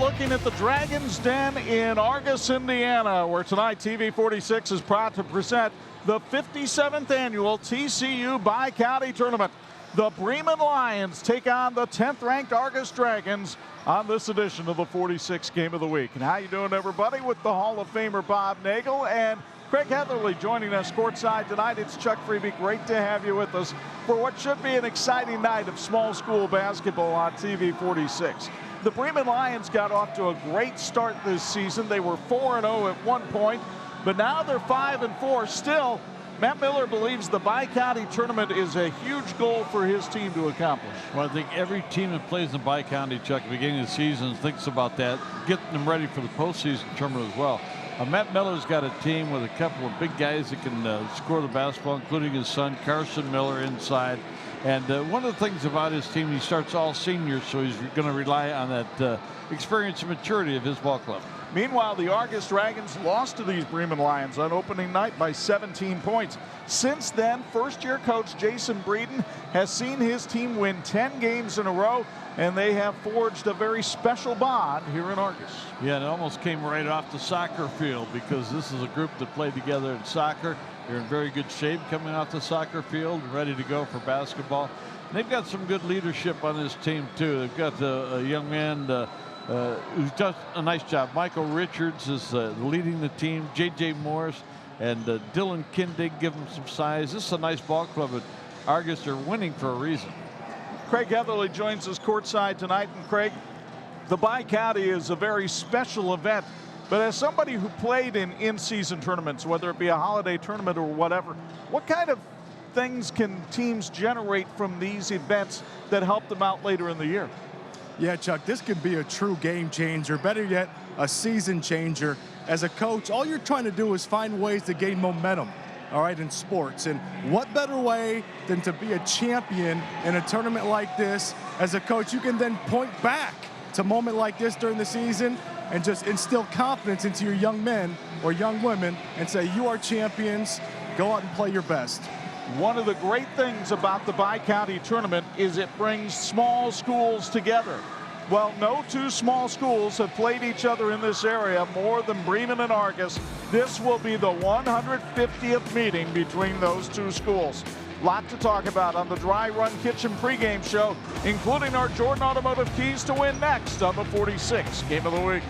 looking at the Dragons' Den in Argos, Indiana, where tonight TV 46 is proud to present the 57th annual TCU Bi-County Tournament. The Bremen Lions take on the 10th-ranked Argos Dragons on this edition of the 46th Game of the Week. And how you doing, everybody? With the Hall of Famer Bob Nagel and Craig Heatherly joining us courtside tonight. It's Chuck Freeby. Great to have you with us for what should be an exciting night of small school basketball on TV 46. The Bremen Lions got off to a great start this season. They were 4-0 at one point, but now they're 5-4. Still, Matt Miller believes the Bi-County tournament is a huge goal for his team to accomplish. Well, I think every team that plays in Bi-County, Chuck, at the beginning of the season thinks about that, getting them ready for the postseason tournament as well. Matt Miller's got a team with a couple of big guys that can score the basketball, including his son, Carson Miller, inside. And one of the things about his team, he starts all seniors, so he's going to rely on that experience and maturity of his ball club. Meanwhile, the Argos Dragons lost to these Bremen Lions on opening night by 17 points. Since then, first-year coach Jason Breeden has seen his team win 10 games in a row, and they have forged a very special bond here in Argos. Yeah, and it almost came right off the soccer field, because this is a group that played together in soccer. They're in very good shape coming off the soccer field, ready to go for basketball. And they've got some good leadership on this team, too. They've got a young man who's done a nice job. Michael Richards is leading the team. J.J. Morris and Dylan Kindig give them some size. This is a nice ball club, but Argos are winning for a reason. Craig Heatherly joins us courtside tonight. And Craig, the Bi-County is a very special event. But as somebody who played in in-season tournaments, whether it be a holiday tournament or whatever, what kind of things can teams generate from these events that help them out later in the year? Yeah, Chuck, this could be a true game changer, better yet, a season changer. As a coach, all you're trying to do is find ways to gain momentum, all right, in sports. And what better way than to be a champion in a tournament like this? As a coach, you can then point back to a moment like this during the season and just instill confidence into your young men or young women and say, you are champions, go out and play your best. One of the great things about the Bi-County tournament is it brings small schools together. Well, no two small schools have played each other in this area more than Bremen and Argos. This will be the 150th meeting between those two schools. Lot to talk about on the Dry Run Kitchen pregame show, including our Jordan Automotive Keys to Win next on the 46th Game of the Week.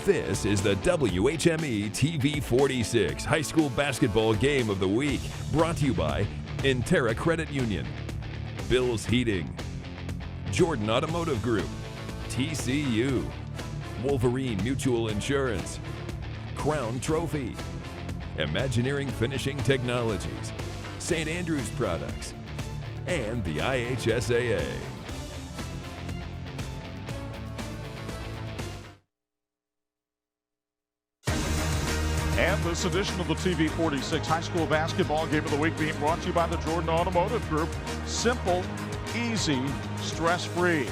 This is the WHME TV 46 High School Basketball Game of the Week, brought to you by Intera Credit Union, Bill's Heating, Jordan Automotive Group, TCU, Wolverine Mutual Insurance, Crown Trophy, Imagineering Finishing Technologies, St. Andrews Products, and the IHSAA. And this edition of the TV 46 High School Basketball Game of the Week being brought to you by the Jordan Automotive Group. Simple, easy, stress-free.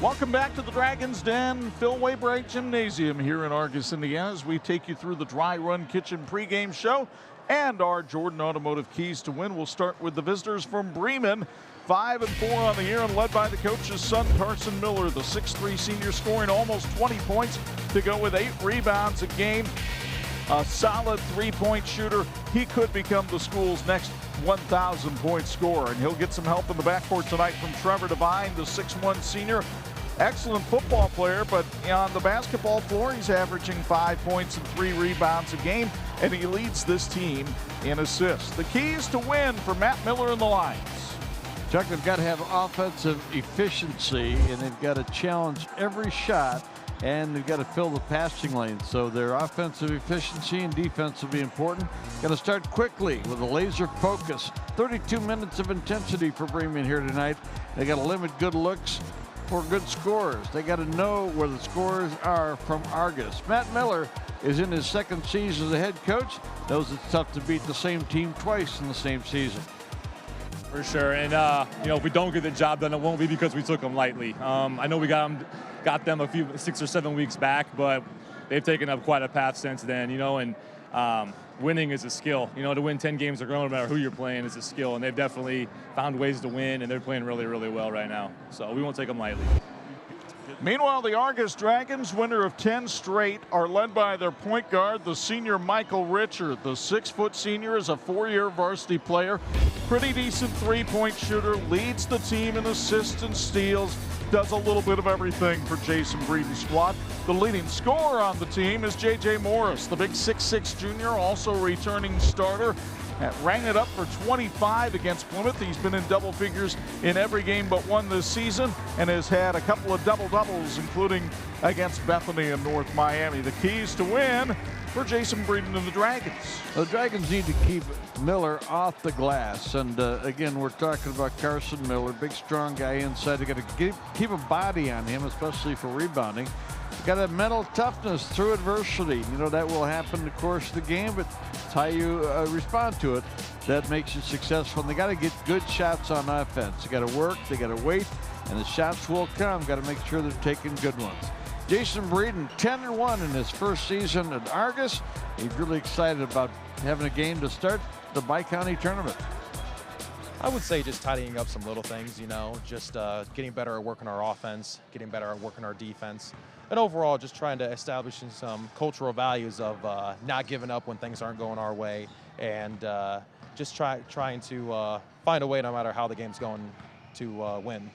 Welcome back to the Dragons' Den, Phil Waybright Gymnasium here in Argos, Indiana, as we take you through the Dry Run Kitchen pregame show and our Jordan Automotive Keys to Win. We'll start with the visitors from Bremen. 5-4 on the year and led by the coach's son, Carson Miller, the 6'3 senior, scoring almost 20 points to go with 8 rebounds a game. A solid three-point shooter. He could become the school's next 1,000-point scorer, and he'll get some help in the backcourt tonight from Trevor Devine, the 6'1 senior. Excellent football player, but on the basketball floor, he's averaging 5 points and 3 rebounds a game, and he leads this team in assists. The keys to win for Matt Miller and the Lions. Chuck, they've got to have offensive efficiency, and they've got to challenge every shot, and they've got to fill the passing lane. So their offensive efficiency and defense will be important. Got to start quickly with a laser focus. 32 minutes of intensity for Bremen here tonight. They got to limit good looks for good scores. They got to know where the scores are from Argos. Matt Miller is in his second season as a head coach. Knows it's tough to beat the same team twice in the same season. For sure, and if we don't get the job done, it won't be because we took them lightly. I know we got them a few 6 or 7 weeks back, but they've taken up quite a path since then, you know, and winning is a skill. You know, to win 10 games in a row, no matter who you're playing, is a skill, and they've definitely found ways to win, and they're playing really, really well right now. So we won't take them lightly. Meanwhile, the Argos Dragons, winner of 10 straight, are led by their point guard, the senior Michael Richard. The 6-foot senior is a 4-year varsity player, pretty decent three-point shooter, leads the team in assists and steals, does a little bit of everything for Jason Breeden's squad. The leading scorer on the team is J.J. Morris, the big 6'6 junior, also returning starter. Rang it up for 25 against Plymouth. He's been in double figures in every game but one this season and has had a couple of double-doubles, including against Bethany and North Miami. The keys to win for Jason Breeden and the Dragons. The Dragons need to keep Miller off the glass. And again, we're talking about Carson Miller, big, strong guy inside. You got to keep a body on him, especially for rebounding. Got a mental toughness through adversity. You know, that will happen in the course of the game, but it's how you respond to it that makes you successful. And they got to get good shots on offense. They got to work, they got to wait, and the shots will come. Got to make sure they're taking good ones. Jason Breeden, 10-1 in his first season at Argos. He's really excited about having a game to start the Bi-County tournament. I would say just tidying up some little things, you know, just getting better at working our offense, getting better at working our defense, and overall just trying to establish some cultural values of not giving up when things aren't going our way, and just trying to find a way, no matter how the game's going, to win.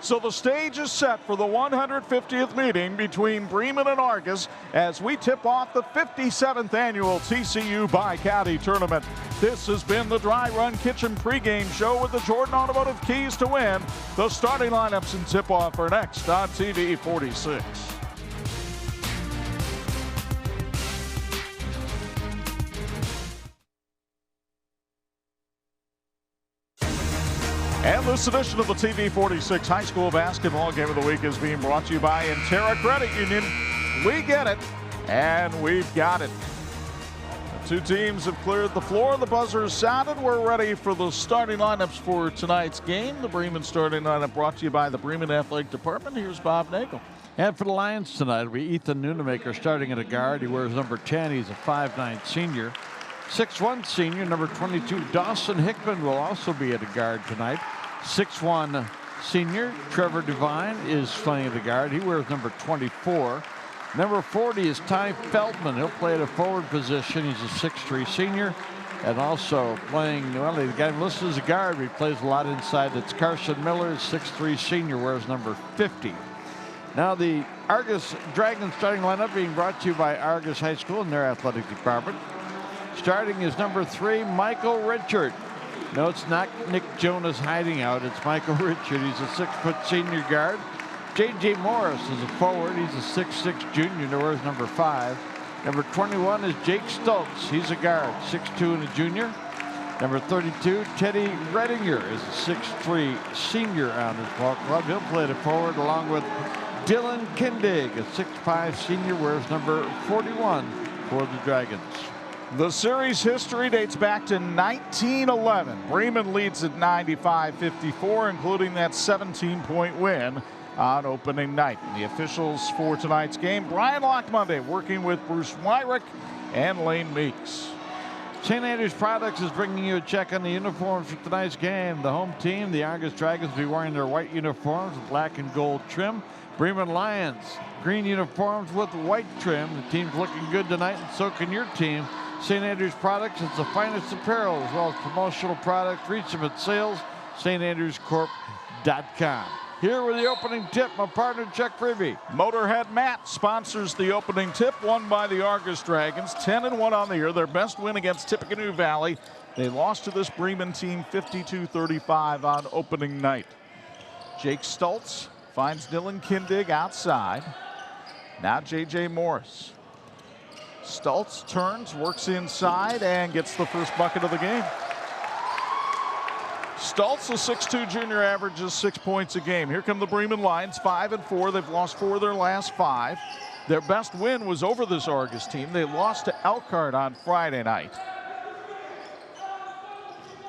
So the stage is set for the 150th meeting between Bremen and Argos as we tip off the 57th annual TCU Bi-County Tournament. This has been the Dry Run Kitchen pregame show with the Jordan Automotive keys to win. The starting lineups and tip-off are next on TV 46. And this edition of the TV 46 High School Basketball Game of the Week is being brought to you by Intera Credit Union. We get it, and we've got it. The two teams have cleared the floor. The buzzer is sounded. We're ready for the starting lineups for tonight's game. The Bremen starting lineup brought to you by the Bremen Athletic Department. Here's Bob Nagel. And for the Lions tonight, it'll be Ethan Nunemaker starting at a guard. He wears number 10. He's a 5'9 senior. 6'1 senior, number 22, Dawson Hickman will also be at a guard tonight. 6'1 senior, Trevor Devine is playing at a guard. He wears number 24. Number 40 is Ty Feldman. He'll play at a forward position. He's a 6'3 senior. And also playing, well, the guy listed as a guard, but he plays a lot inside. That's Carson Miller, 6'3 senior, wears number 50. Now the Argos Dragons starting lineup being brought to you by Argos High School and their athletic department. Starting is number 3, Michael Richard. No, it's not Nick Jonas hiding out. It's Michael Richard. He's a 6-foot senior guard. J.J. Morris is a forward. He's a 6'6 junior. There wears number 5. Number 21 is Jake Stoltz. He's a guard, 6'2 and a junior. Number 32, Teddy Redinger is a 6'3 senior on his ball club. He'll play the forward along with Dylan Kindig, a 6'5 senior, wears number 41 for the Dragons. The series history dates back to 1911. Bremen leads at 95-54, including that 17-point win on opening night. And the officials for tonight's game, Brian Lockmonday working with Bruce Wyrick and Lane Meeks. St. Andrews Products is bringing you a check on the uniforms for tonight's game. The home team, the Argos Dragons, will be wearing their white uniforms with black and gold trim. Bremen Lions, green uniforms with white trim. The team's looking good tonight, and so can your team. St. Andrews Products is the finest apparel as well as promotional products. Reach them at sales, standrews.com. Here with the opening tip, my partner Chuck Freebie. Motorhead Matt sponsors the opening tip, won by the Argos Dragons, 10-1 on the year. Their best win against Tippecanoe Valley. They lost to this Bremen team 52-35 on opening night. Jake Stoltz finds Dylan Kindig outside. Now J.J. Morris. Stoltz turns, works inside, and gets the first bucket of the game. Stoltz, a 6'2 junior, averages 6 points a game. Here come the Bremen Lions, 5-4. They've lost 4 of their last 5. Their best win was over this Argos team. They lost to Elkhart on Friday night.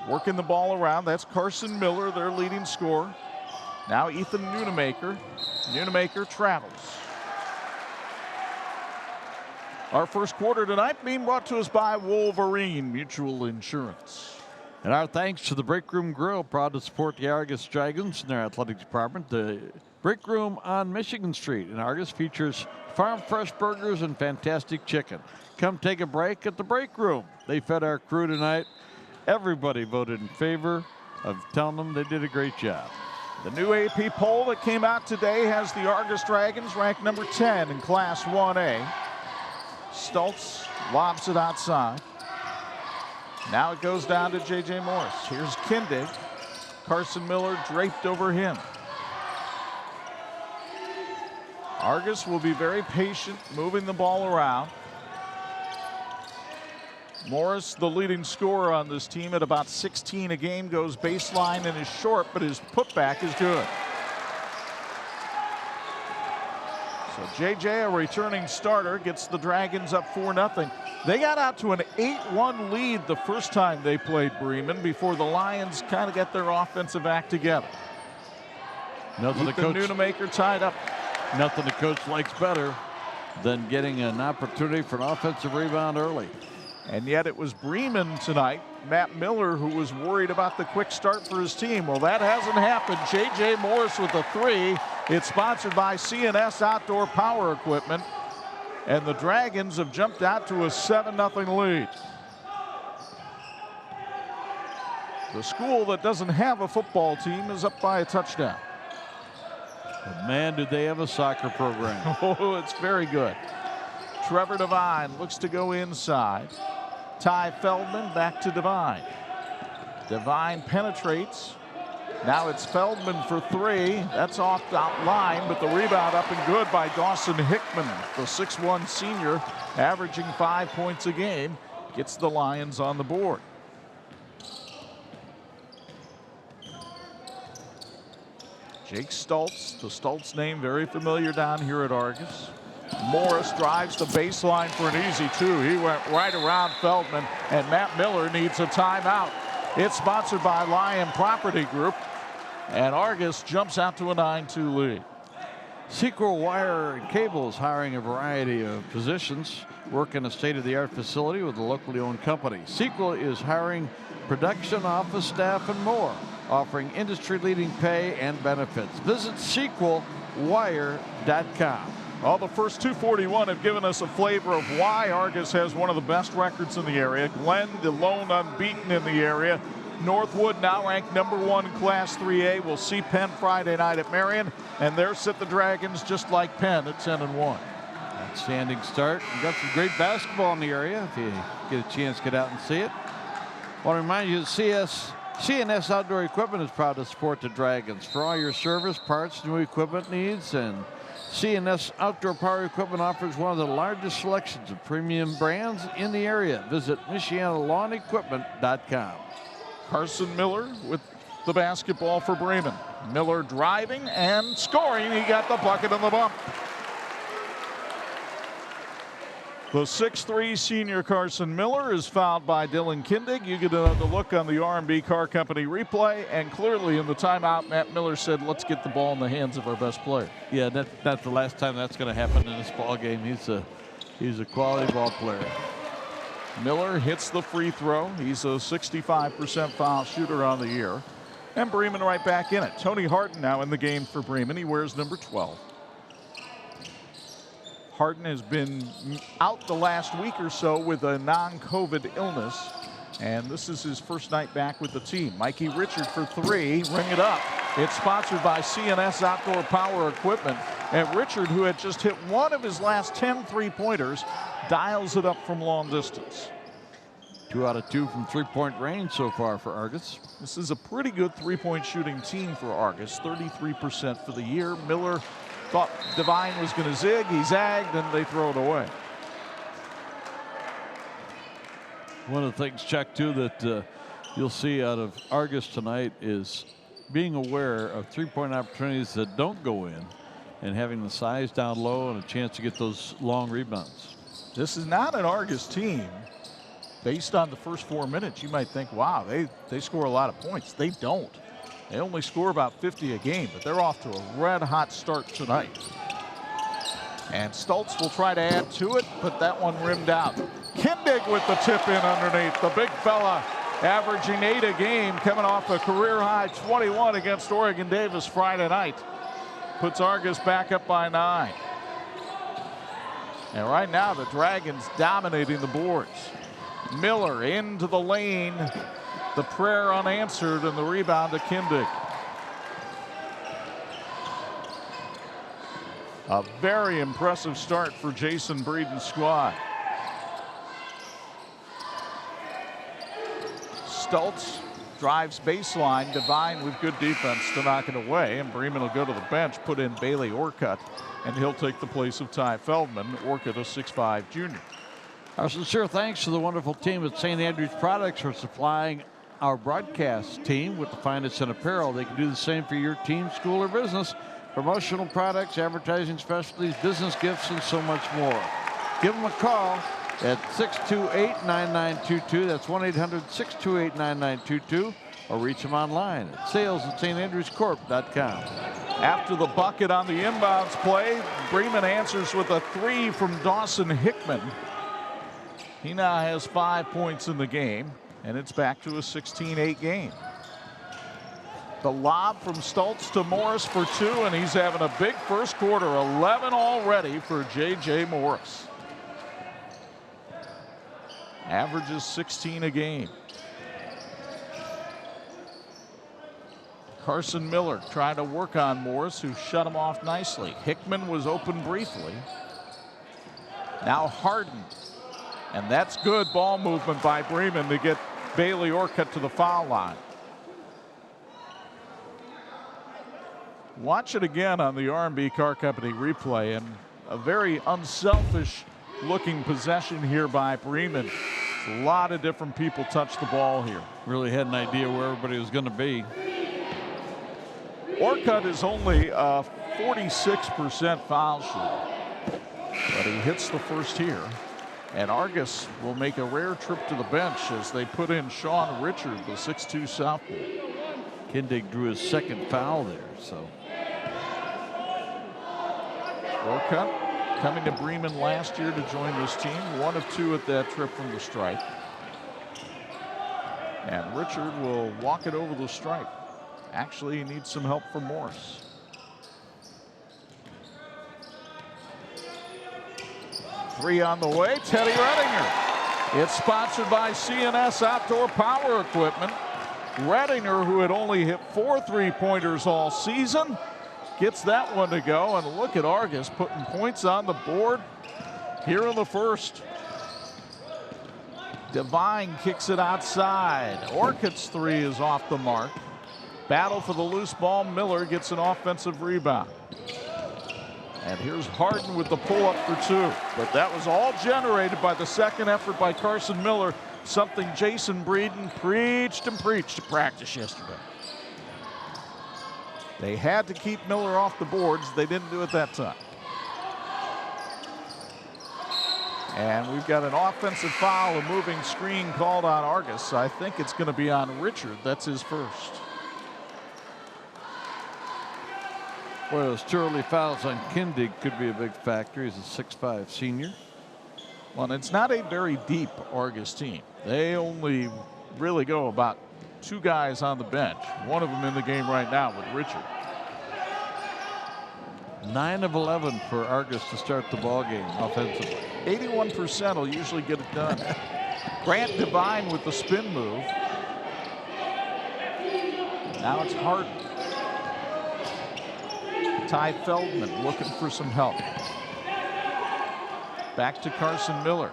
Working the ball around, that's Carson Miller, their leading scorer. Now Ethan Nunemaker. Nunemaker travels. Our first quarter tonight being brought to us by Wolverine Mutual Insurance. And our thanks to the Break Room Grill, proud to support the Argos Dragons in their athletic department. The Break Room on Michigan Street in Argos features farm fresh burgers and fantastic chicken. Come take a break at the Break Room. They fed our crew tonight. Everybody voted in favor of telling them they did a great job. The new AP poll that came out today has the Argos Dragons ranked number 10 in Class 1A. Stoltz lobs it outside. Now it goes down to J.J. Morris. Here's Kindig. Carson Miller draped over him. Argos will be very patient, moving the ball around. Morris, the leading scorer on this team at about 16 a game, goes baseline and is short, but his putback is good. So J.J., a returning starter, gets the Dragons up 4-0. They got out to an 8-1 lead the first time they played Bremen before the Lions kind of get their offensive act together. Nothing the coach Nunemaker tied up. Nothing the coach likes better than getting an opportunity for an offensive rebound early. And yet it was Bremen tonight, Matt Miller, who was worried about the quick start for his team. Well, that hasn't happened. J.J. Morris with a three. It's sponsored by CNS Outdoor Power Equipment. And the Dragons have jumped out to a 7-0 lead. The school that doesn't have a football team is up by a touchdown. But man, did they have a soccer program. Oh, it's very good. Trevor Devine looks to go inside. Ty Feldman back to Devine. Devine penetrates. Now it's Feldman for three. That's off that line, but the rebound up and good by Dawson Hickman, the 6'1 senior, averaging 5 points a game, gets the Lions on the board. Jake Stoltz, the Stoltz name very familiar down here at Argos. Morris drives the baseline for an easy two. He went right around Feldman, and Matt Miller needs a timeout. It's sponsored by Lion Property Group, and Argos jumps out to a 9-2 lead. Sequel Wire and Cable is hiring a variety of positions, work in a state-of-the-art facility with a locally owned company. Sequel is hiring production, office staff, and more, offering industry-leading pay and benefits. Visit sequelwire.com. Well, the first 241 have given us a flavor of why Argos has one of the best records in the area. Glenn, the lone unbeaten in the area. Northwood now ranked number 1 in Class 3A. We'll see Penn Friday night at Marion, and there sit the Dragons just like Penn at 10-1. Outstanding start. We've got some great basketball in the area if you get a chance to get out and see it. I want to remind you that CNS Outdoor Equipment is proud to support the Dragons. For all your service, parts, new equipment needs, and CNS Outdoor Power Equipment offers one of the largest selections of premium brands in the area. Visit MichianaLawnEquipment.com. Carson Miller with the basketball for Bremen. Miller driving and scoring. He got the bucket and the bump. The 6'3 senior Carson Miller is fouled by Dylan Kindig. You get another look on the R&B Car Company replay, and clearly in the timeout, Matt Miller said, let's get the ball in the hands of our best player. Yeah, that's the last time that's going to happen in this ball game. He's a quality ball player. Miller hits the free throw. He's a 65% foul shooter on the year. And Bremen right back in it. Tony Harden now in the game for Bremen. He wears number 12. Harden has been out the last week or so with a non-COVID illness, and this is his first night back with the team. Mikey Richard for three, ring it up. It's sponsored by CNS Outdoor Power Equipment, and Richard, who had just hit one of his last 10 three-pointers, dials it up from long distance. 2 out of 2 from three-point range so far for Argos. This is a pretty good three-point shooting team for Argos, 33% for the year. Miller thought Devine was going to zig. He zagged, and they throw it away. One of the things, Chuck, too, that you'll see out of Argos tonight is being aware of three-point opportunities that don't go in and having the size down low and a chance to get those long rebounds. This is not an Argos team. Based on the first 4 minutes, you might think, wow, they score a lot of points. They don't. They only score about 50 a game, but they're off to a red-hot start tonight. And Stoltz will try to add to it, but that one rimmed out. Kindig with the tip in underneath. The big fella averaging 8 a game, coming off a career-high 21 against Oregon Davis Friday night. Puts Argos back up by 9. And right now, the Dragons dominating the boards. Miller into the lane. The prayer unanswered, and the rebound to Kindig. A very impressive start for Jason Breeden's squad. Stoltz drives baseline. Devine with good defense to knock it away, and Bremen will go to the bench, put in Bailey Orcutt, and he'll take the place of Ty Feldman. Orcutt, a 6'5" junior. Our sincere thanks to the wonderful team at St. Andrews Products for supplying our broadcast team with the finest in apparel. They can do the same for your team, school, or business. Promotional products, advertising specialties, business gifts, and so much more. Give them a call at 628-9922. That's 1-800-628-9922. Or reach them online at sales@standrewscorp.com. After the bucket on the inbounds play, Bremen answers with a 3 from Dawson Hickman. He now has 5 points in the game, and it's back to a 16-8 game. The lob from Stoltz to Morris for 2, and he's having a big first quarter. 11 already for J.J. Morris. Averages 16 a game. Carson Miller trying to work on Morris, who shut him off nicely. Hickman was open briefly. Now Harden. And that's good ball movement by Bremen to get Bailey Orcutt to the foul line. Watch it again on the R&B Car Company replay, and a very unselfish looking possession here by Bremen. A lot of different people touch the ball here. Really had an idea where everybody was going to be. Orcutt is only a 46% foul shooter, but he hits the first here. And Argos will make a rare trip to the bench as they put in Sean Richard, the 6'2" sophomore. Kindig drew his second foul there, so. Orcutt coming to Bremen last year to join this team. 1 of 2 at that trip from the stripe. And Richard will walk it over the stripe. Actually, he needs some help from Morris. Three on the way, Teddy Redinger. It's sponsored by CNS Outdoor Power Equipment. Redinger, who had only hit 4 3-pointers all season, gets that one to go. And look at Argos putting points on the board here in the first. Devine kicks it outside. Orcutt's 3 is off the mark. Battle for the loose ball. Miller gets an offensive rebound. And here's Harden with the pull-up for 2. But that was all generated by the second effort by Carson Miller, something Jason Breeden preached and preached to practice yesterday. They had to keep Miller off the boards. They didn't do it that time. And we've got an offensive foul, a moving screen called on Argos. I think it's going to be on Richard. That's his first. Boy, those 2 early fouls on Kindig could be a big factor. He's a 6'5" senior. Well, and it's not a very deep Argos team. They only really go about 2 guys on the bench. One of them in the game right now with Richard. 9 of 11 for Argos to start the ball game offensively. 81% will usually get it done. Grant Devine with the spin move. Now it's Harden. Ty Feldman looking for some help. Back to Carson Miller.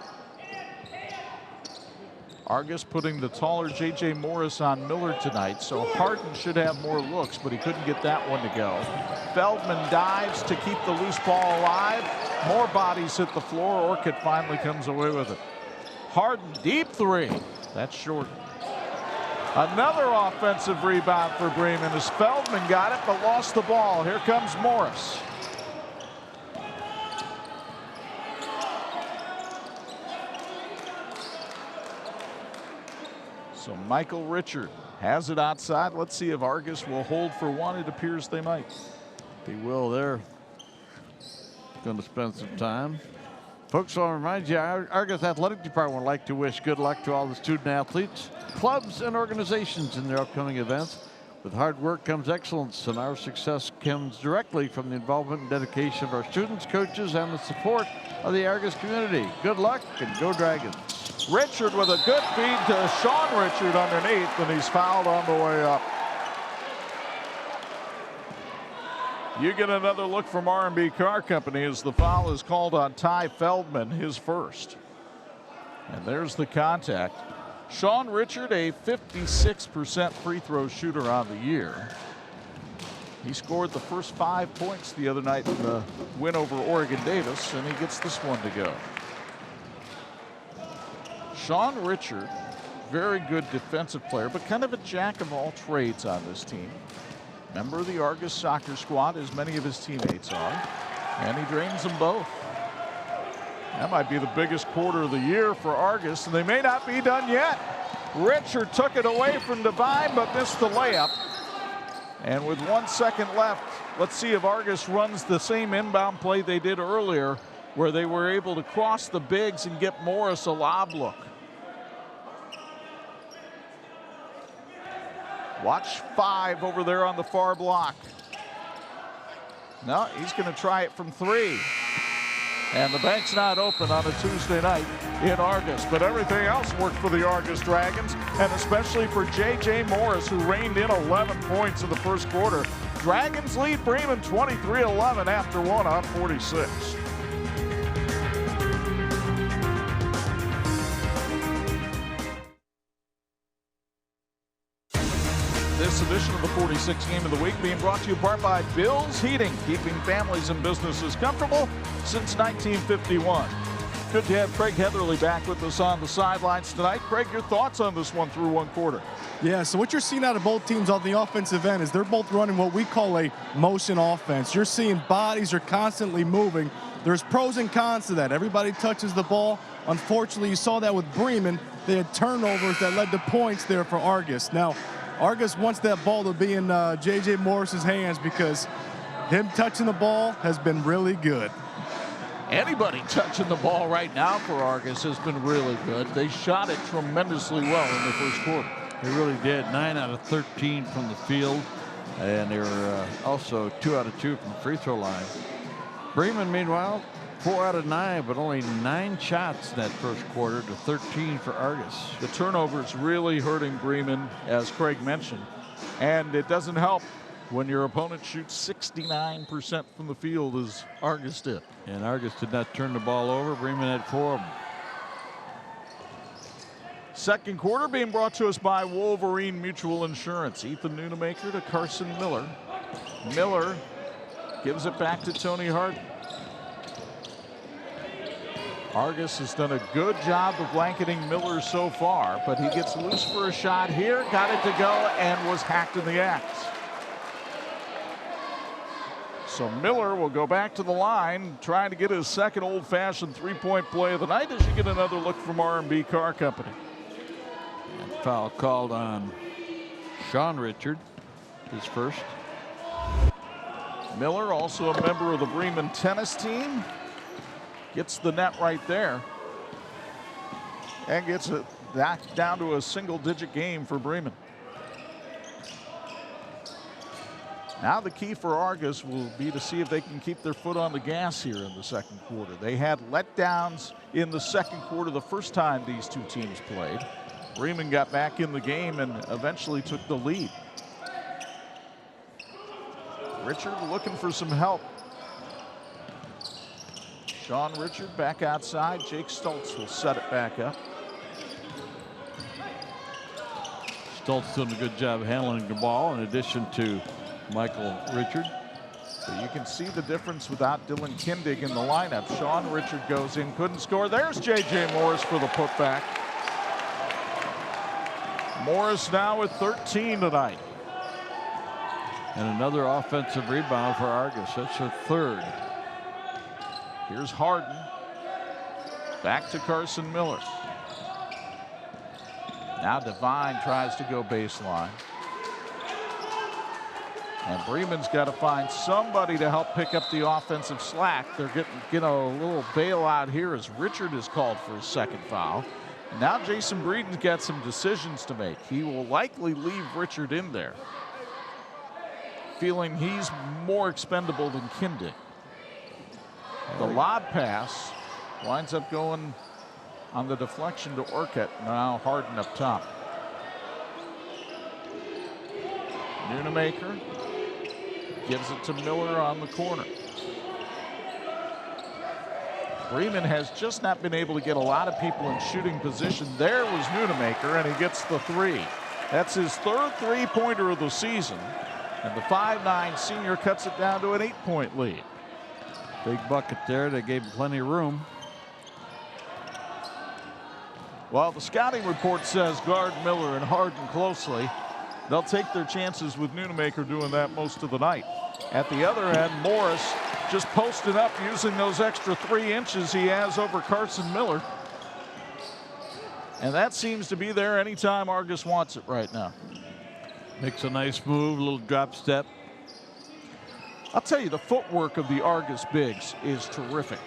Argos putting the taller J.J. Morris on Miller tonight, so Harden should have more looks, but he couldn't get that one to go. Feldman dives to keep the loose ball alive. More bodies hit the floor. Orcutt finally comes away with it. Harden, deep 3. That's short. Another offensive rebound for Bremen as Feldman got it but lost the ball. Here comes Morris. So Michael Richard has it outside. Let's see if Argos will hold for 1. It appears they might. They will there. going to spend some time. Folks, I want to remind you, our Argos Athletic Department would like to wish good luck to all the student athletes, clubs, and organizations in their upcoming events. With hard work comes excellence, and our success comes directly from the involvement and dedication of our students, coaches, and the support of the Argos community. Good luck, and go Dragons. Richard with a good feed to Sean Richard underneath, and he's fouled on the way up. You get another look from R&B Car Company as the foul is called on Ty Feldman, his first. And there's the contact. Sean Richard, a 56% free throw shooter on the year. He scored the first 5 points the other night in the win over Oregon Davis, and he gets this one to go. Sean Richard, very good defensive player, but kind of a jack of all trades on this team. Member of the Argos soccer squad, as many of his teammates are, and he drains them both. That might be the biggest quarter of the year for Argos, and they may not be done yet. Richard took it away from Devine, but missed the layup. And with 1 second left, let's see if Argos runs the same inbound play they did earlier, where they were able to cross the bigs and get Morris a lob look. Watch 5 over there on the far block. No, he's going to try it from 3. And the bank's not open on a Tuesday night in Argos, but everything else worked for the Argos Dragons, and especially for J.J. Morris, who reined in 11 points in the first quarter. Dragons lead Bremen 23-11 after 1 on 46. This edition of the 46 Game of the Week being brought to you in part by Bill's Heating, keeping families and businesses comfortable since 1951. Good to have Craig Heatherly back with us on the sidelines tonight. Craig, your thoughts on this one through 1 quarter? Yeah, so what you're seeing out of both teams on the offensive end is they're both running what we call a motion offense. You're seeing bodies are constantly moving. There's pros and cons to that. Everybody touches the ball. Unfortunately, you saw that with Bremen. They had turnovers that led to points there for Argos. Now, Argos wants that ball to be in J.J. Morris's hands because him touching the ball has been really good. Anybody touching the ball right now for Argos has been really good. They shot it tremendously well in the first quarter. They really did. 9 out of 13 from the field, and they were also 2 out of 2 from the free throw line. Bremen, meanwhile, 4 out of 9, but only 9 shots in that first quarter to 13 for Argos. The turnovers really hurting Bremen, as Craig mentioned, and it doesn't help when your opponent shoots 69% from the field, as Argos did. And Argos did not turn the ball over. Bremen had 4 of them. Second quarter being brought to us by Wolverine Mutual Insurance. Ethan Nunemaker to Carson Miller. Miller gives it back to Tony Harden. Argos has done a good job of blanketing Miller so far, but he gets loose for a shot here, got it to go, and was hacked in the act. So Miller will go back to the line, trying to get his second old-fashioned three-point play of the night as you get another look from R&B Car Company. And foul called on Sean Richard, his first. Miller, also a member of the Bremen tennis team, gets the net right there and gets it back down to a single-digit game for Bremen. Now the key for Argos will be to see if they can keep their foot on the gas here in the second quarter. They had letdowns in the second quarter the first time these two teams played. Bremen got back in the game and eventually took the lead. Richard looking for some help. Sean Richard back outside. Jake Stoltz will set it back up. Stoltz doing a good job handling the ball in addition to Michael Richard. So you can see the difference without Dylan Kindig in the lineup. Sean Richard goes in, couldn't score. There's J.J. Morris for the putback. Morris now with 13 tonight. And another offensive rebound for Argos. That's her third. Here's Harden. Back to Carson Miller. Now Devine tries to go baseline. And Bremen's got to find somebody to help pick up the offensive slack. They're getting a little bailout here as Richard is called for his second foul. Now Jason Breeden's got some decisions to make. He will likely leave Richard in there, feeling he's more expendable than Kindig. The lob pass winds up going on the deflection to Orcutt. Now Harden up top. Nunemaker gives it to Miller on the corner. Bremen has just not been able to get a lot of people in shooting position. There was Nunemaker, and he gets the three. That's his third three-pointer of the season. And the 5'9" senior cuts it down to an 8-point lead. Big bucket there. They gave him plenty of room. Well, the scouting report says guard Miller and Harden closely. They'll take their chances with Nunemaker doing that most of the night. At the other end, Morris just posting up using those extra 3 inches he has over Carson Miller. And that seems to be there anytime Argos wants it right now. Makes a nice move, a little drop step. I'll tell you, the footwork of the Argos bigs is terrific.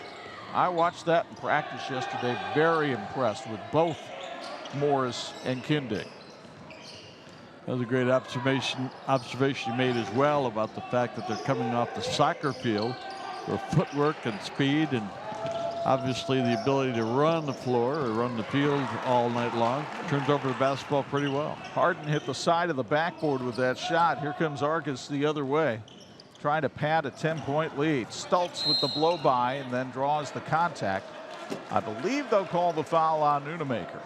I watched that in practice yesterday. Very impressed with both Morris and Kindig. That was a great observation you made as well about the fact that they're coming off the soccer field for footwork and speed, and obviously the ability to run the floor or run the field all night long. Turns over the basketball pretty well. Harden hit the side of the backboard with that shot. Here comes Argos the other way, trying to pad a 10-point lead. Stultz with the blow by and then draws the contact. I believe they'll call the foul on Nunemaker.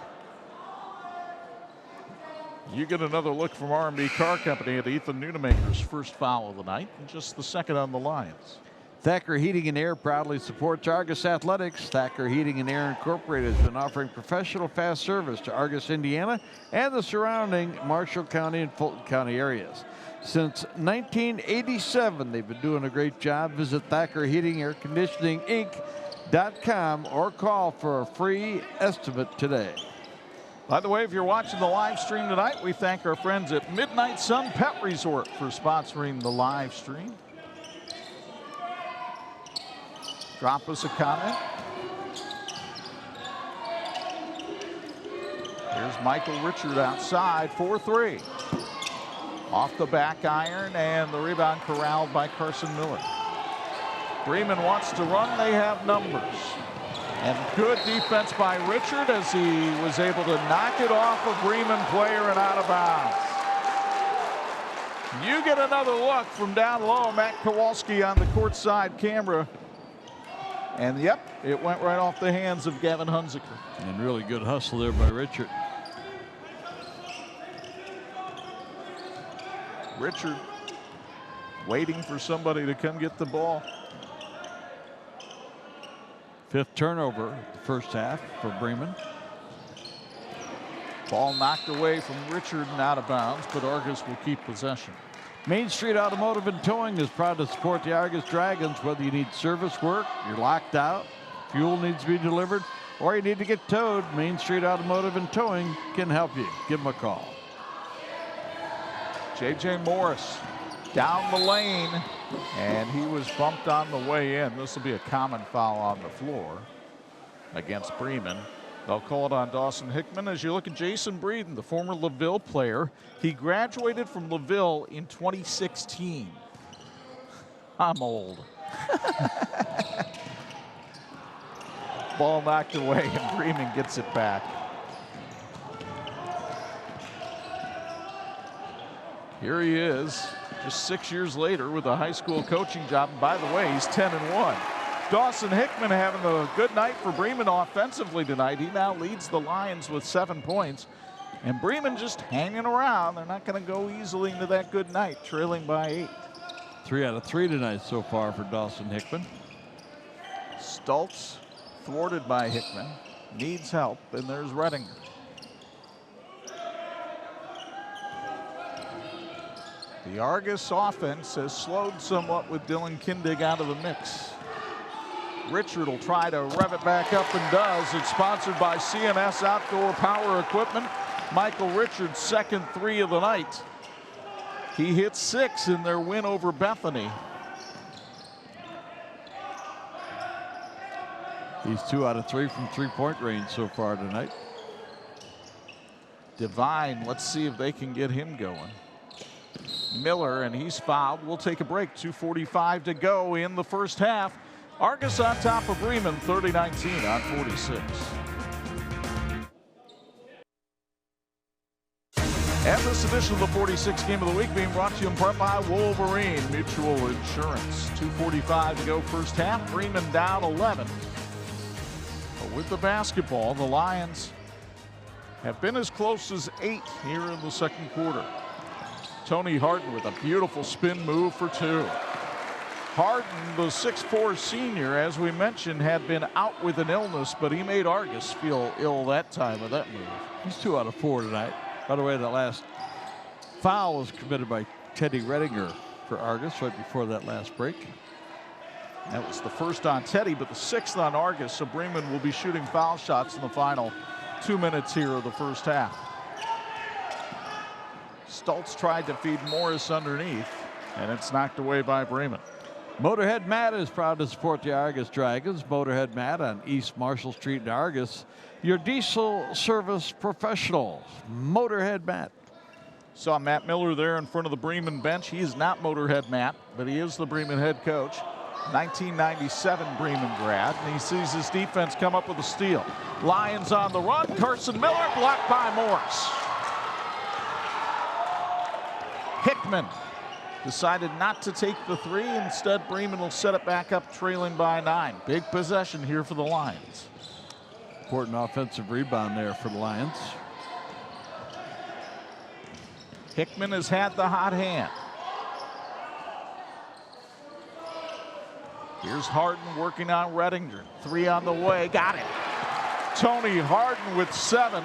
You get another look from R&B Car Company at Ethan Nunemaker's first foul of the night and just the second on the Lions. Thacker Heating and Air proudly supports Argos Athletics. Thacker Heating and Air Incorporated has been offering professional fast service to Argos, Indiana, and the surrounding Marshall County and Fulton County areas. Since 1987, they've been doing a great job. Visit Thacker Heating Air Conditioning Inc.com or call for a free estimate today. By the way, if you're watching the live stream tonight, we thank our friends at Midnight Sun Pet Resort for sponsoring the live stream. Drop us a comment. Here's Michael Richard outside, 4-3. Off the back iron, and the rebound corralled by Carson Miller. Bremen wants to run, they have numbers. And good defense by Richard as he was able to knock it off a Bremen player and out of bounds. You get another look from down low. Matt Kowalski on the courtside camera. And yep, it went right off the hands of Gavin Hunziker. And really good hustle there by Richard. Richard waiting for somebody to come get the ball. Fifth turnover the first half for Bremen. Ball knocked away from Richard and out of bounds, but Argos will keep possession. Main Street Automotive and Towing is proud to support the Argos Dragons. Whether you need service work, you're locked out, fuel needs to be delivered, or you need to get towed, Main Street Automotive and Towing can help you. Give them a call. J.J. Morris down the lane, and he was bumped on the way in. This will be a common foul on the floor against Bremen. They'll call it on Dawson Hickman. As you look at Jason Breeden, the former LaVille player, he graduated from LaVille in 2016. I'm old. Ball knocked away, and Bremen gets it back. Here he is, just 6 years later with a high school coaching job. And by the way, he's 10-1. Dawson Hickman having a good night for Bremen offensively tonight. He now leads the Lions with 7 points. And Bremen just hanging around. They're not going to go easily into that good night, trailing by 8. 3 out of 3 tonight so far for Dawson Hickman. Stultz thwarted by Hickman. Needs help, and there's Redinger. The Argos offense has slowed somewhat with Dylan Kindig out of the mix. Richard will try to rev it back up and does. It's sponsored by CMS Outdoor Power Equipment. Michael Richard's second 3 of the night. He hit 6 in their win over Bethany. He's 2 out of 3 from three-point range so far tonight. Devine, let's see if they can get him going. Miller, and he's fouled. We'll take a break. 2:45 to go in the first half. Argos on top of Bremen, 30-19 on 46. And this edition of the 46 Game of the Week being brought to you in part by Wolverine Mutual Insurance. 2:45 to go first half. Bremen down 11. But with the basketball, the Lions have been as close as 8 here in the second quarter. Tony Harden with a beautiful spin move for 2. Harden, the 6'4" senior, as we mentioned, had been out with an illness, but he made Argos feel ill that time with that move. He's 2 out of 4 tonight. By the way, that last foul was committed by Teddy Redinger for Argos right before that last break. That was the first on Teddy, but the 6th on Argos, so Bremen will be shooting foul shots in the final 2 minutes here of the first half. Stoltz tried to feed Morris underneath, and it's knocked away by Bremen. Motorhead Matt is proud to support the Argos Dragons. Motorhead Matt on East Marshall Street in Argos. Your diesel service professional, Motorhead Matt. Saw Matt Miller there in front of the Bremen bench. He is not Motorhead Matt, but he is the Bremen head coach. 1997 Bremen grad, and he sees his defense come up with a steal. Lions on the run. Carson Miller blocked by Morris. Hickman decided not to take the 3. Instead, Bremen will set it back up, trailing by 9. Big possession here for the Lions. Important offensive rebound there for the Lions. Hickman has had the hot hand. Here's Harden working on Redinger. 3 on the way. Got it. Tony Harden with 7.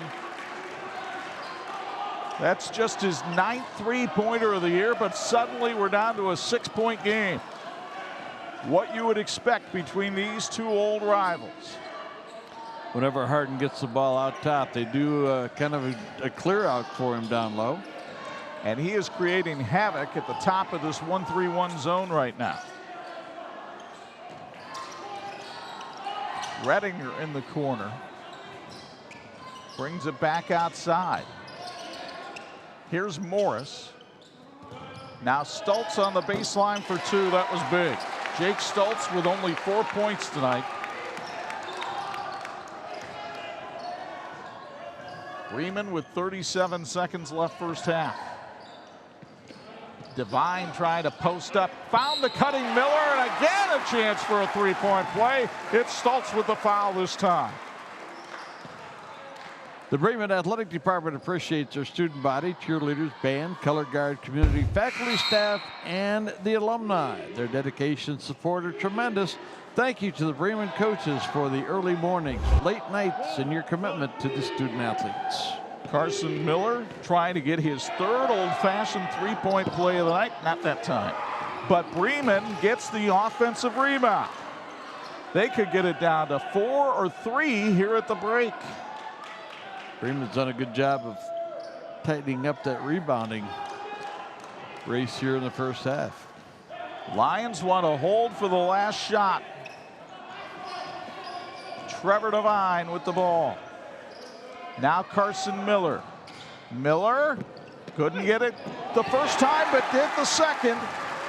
That's just his 9th three-pointer of the year, but suddenly we're down to a 6-point game. What you would expect between these two old rivals. Whenever Harden gets the ball out top, they do kind of a clear out for him down low. And he is creating havoc at the top of this 1-3-1 zone right now. Redinger in the corner. Brings it back outside. Here's Morris. Now Stoltz on the baseline for 2. That was big. Jake Stoltz with only 4 points tonight. Bremen with 37 seconds left first half. Devine trying to post up. Found the cutting Miller, and again a chance for a 3-point play. It's Stoltz with the foul this time. The Bremen Athletic Department appreciates their student body, cheerleaders, band, color guard, community, faculty, staff, and the alumni. Their dedication and support are tremendous. Thank you to the Bremen coaches for the early mornings, late nights, and your commitment to the student athletes. Carson Miller trying to get his 3rd old-fashioned 3-point play of the night. Not that time. But Bremen gets the offensive rebound. They could get it down to 4 or 3 here at the break. Bremen's done a good job of tightening up that rebounding race here in the first half. Lions want to hold for the last shot. Trevor Devine with the ball. Now Carson Miller. Miller couldn't get it the first time, but did the second.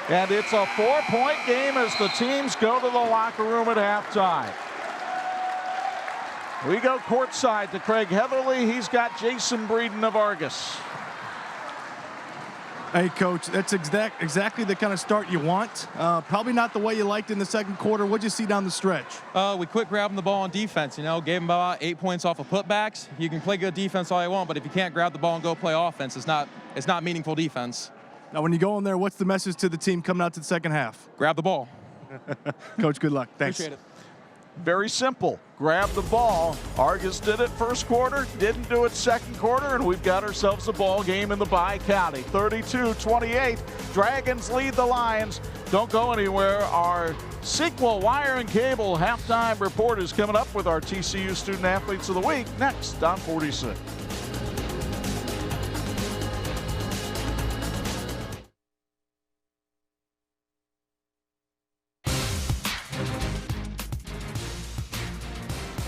And it's a 4-point game as the teams go to the locker room at halftime. We go courtside to Craig Heatherly. He's got Jason Breeden of Argos. Hey, Coach, that's exactly the kind of start you want. Probably not the way you liked in the second quarter. What'd you see down the stretch? We quit grabbing the ball on defense, you know, gave them about 8 points off of putbacks. You can play good defense all you want, but if you can't grab the ball and go play offense, it's not meaningful defense. Now, when you go in there, what's the message to the team coming out to the second half? Grab the ball. Coach, good luck. Thanks. Appreciate it. Very simple. Grab the ball. Argos did it first quarter, didn't do it second quarter, and we've got ourselves a ball game in the Bi-County. 32-28. Dragons lead the Lions. Don't go anywhere. Our sequel Wire and Cable halftime report is coming up with our TCU Student Athletes of the Week next on 46.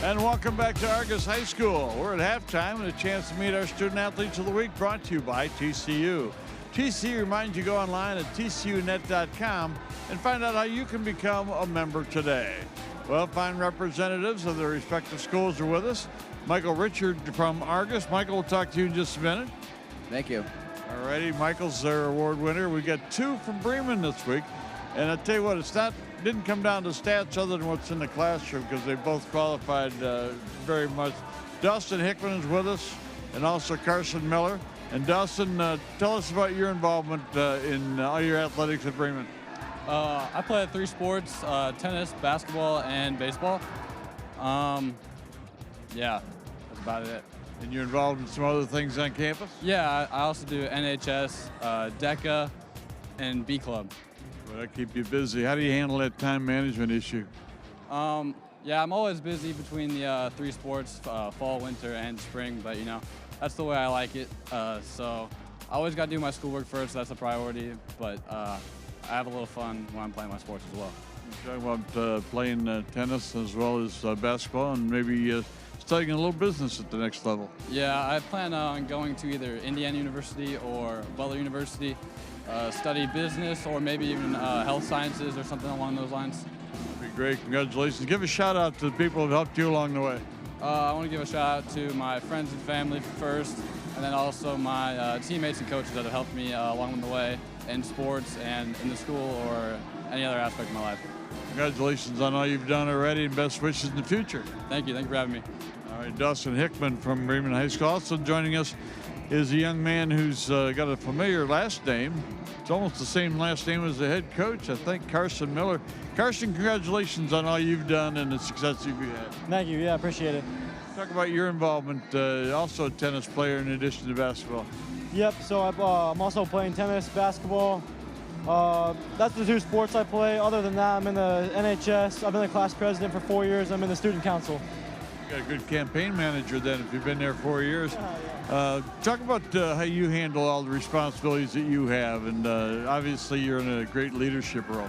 And welcome back to Argos High School. We're at halftime and a chance to meet our Student Athletes of the Week, brought to you by TCU. TCU reminds you to go online at tcunet.com and find out how you can become a member today. Well, fine representatives of their respective schools are with us. Michael Richard from Argos. Michael, we'll talk to you in just a minute. Thank you. All righty, Michael's their award winner. We got 2 from Bremen this week. And I tell you what, didn't come down to stats other than what's in the classroom, because they both qualified very much. Dustin Hickman is with us, and also Carson Miller. And Dustin, tell us about your involvement in all your athletics at Bremen. I play at 3 sports, tennis, basketball, and baseball. Yeah, that's about it. And you're involved in some other things on campus? Yeah, I also do NHS, DECA, and B Club. Well, that keep you busy. How do you handle that time management issue? Yeah, I'm always busy between the 3 sports, fall, winter, and spring, but you know, that's the way I like it. So I always got to do my schoolwork first, so that's a priority, but I have a little fun when I'm playing my sports as well. You're talking about playing tennis as well as basketball, and maybe studying a little business at the next level. Yeah, I plan on going to either Indiana University or Butler University, study business or maybe even health sciences or something along those lines. That'd be great. Congratulations. Give a shout out to the people who have helped you along the way. I want to give a shout out to my friends and family first, and then also my teammates and coaches that have helped me along the way in sports and in the school or any other aspect of my life. Congratulations on all you've done already, and best wishes in the future. Thank you. Thank you for having me. All right, Dustin Hickman from Bremen High School. Also joining us is a young man who's got a familiar last name. It's almost the same last name as the head coach, I think, Carson Miller. Carson, congratulations on all you've done and the success you've had. Thank you. Yeah, appreciate it. Talk about your involvement, also a tennis player in addition to basketball. Yep, so I'm also playing tennis, basketball. That's the 2 sports I play. Other than that, I'm in the NHS. I've been the class president for 4 years. I'm in the student council. You got a good campaign manager then if you've been there 4 years. Talk about how you handle all the responsibilities that you have, and obviously you're in a great leadership role.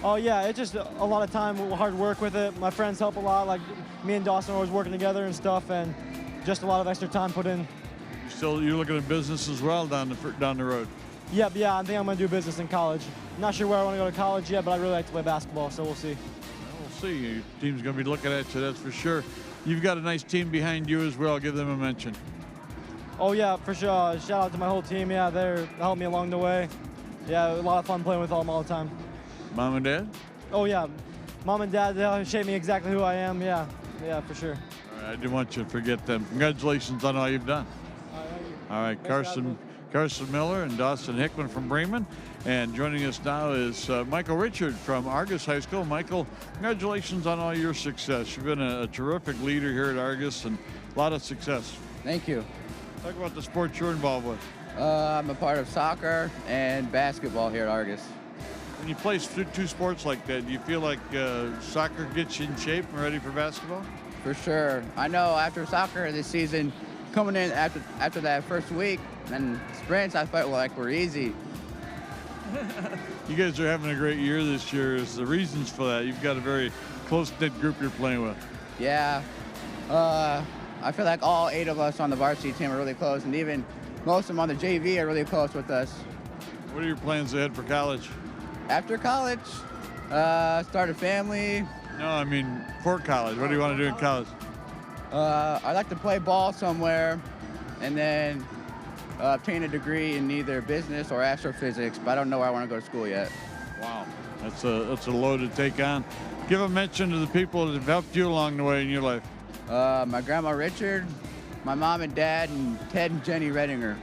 Oh yeah, it's just a lot of time, hard work with it. My friends help a lot, like me and Dawson are always working together and stuff, and just a lot of extra time put in. You're looking at business as well down the road. Yep, yeah, I think I'm gonna do business in college. Not sure where I want to go to college yet, but I really like to play basketball, so we'll see. Well, we'll see. Your team's gonna be looking at you, that's for sure. You've got a nice team behind you as well. Give them a mention. Oh yeah, for sure. Shout out to my whole team. Yeah, they helped me along the way. Yeah, a lot of fun playing with them all the time. Mom and Dad? Oh yeah, Mom and Dad, they shape me exactly who I am. Yeah, for sure. All right, I didn't want you to forget them. Congratulations on all you've done. All right, Carson Miller and Dawson Hickman from Bremen. And joining us now is Michael Richard from Argos High School. Michael, congratulations on all your success. You've been a terrific leader here at Argos and a lot of success. Thank you. Talk about the sports you're involved with. I'm a part of soccer and basketball here at Argos. When you play 2 sports like that, do you feel like soccer gets you in shape and ready for basketball? For sure. I know after soccer this season, coming in after that first week, and sprints I felt like were easy. You guys are having a great year this year. Is the reasons for that? You've got a very close-knit group you're playing with. Yeah. I feel like all 8 of us on the varsity team are really close, and even most of them on the JV are really close with us. What are your plans ahead for college? After college, start a family. No, I mean for college. What do you want to do in college? I'd like to play ball somewhere and then obtain a degree in either business or astrophysics, but I don't know where I want to go to school yet. Wow, that's a load to take on. Give a mention to the people that have helped you along the way in your life. My grandma Richard, my mom and dad, and Ted and Jenny Redinger.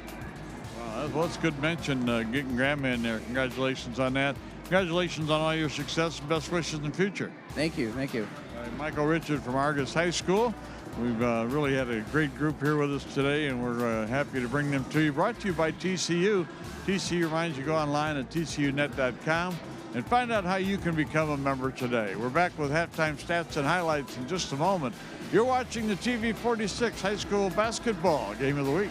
Wow, that's a good mention, getting grandma in there. Congratulations on that. Congratulations on all your success and best wishes in the future. Thank you, thank you. All right, Michael Richard from Argos High School. We've really had a great group here with us today, and we're happy to bring them to you. Brought to you by TCU. TCU reminds you to go online at tcunet.com and find out how you can become a member today. We're back with halftime stats and highlights in just a moment. You're watching the TV 46 High School Basketball Game of the Week.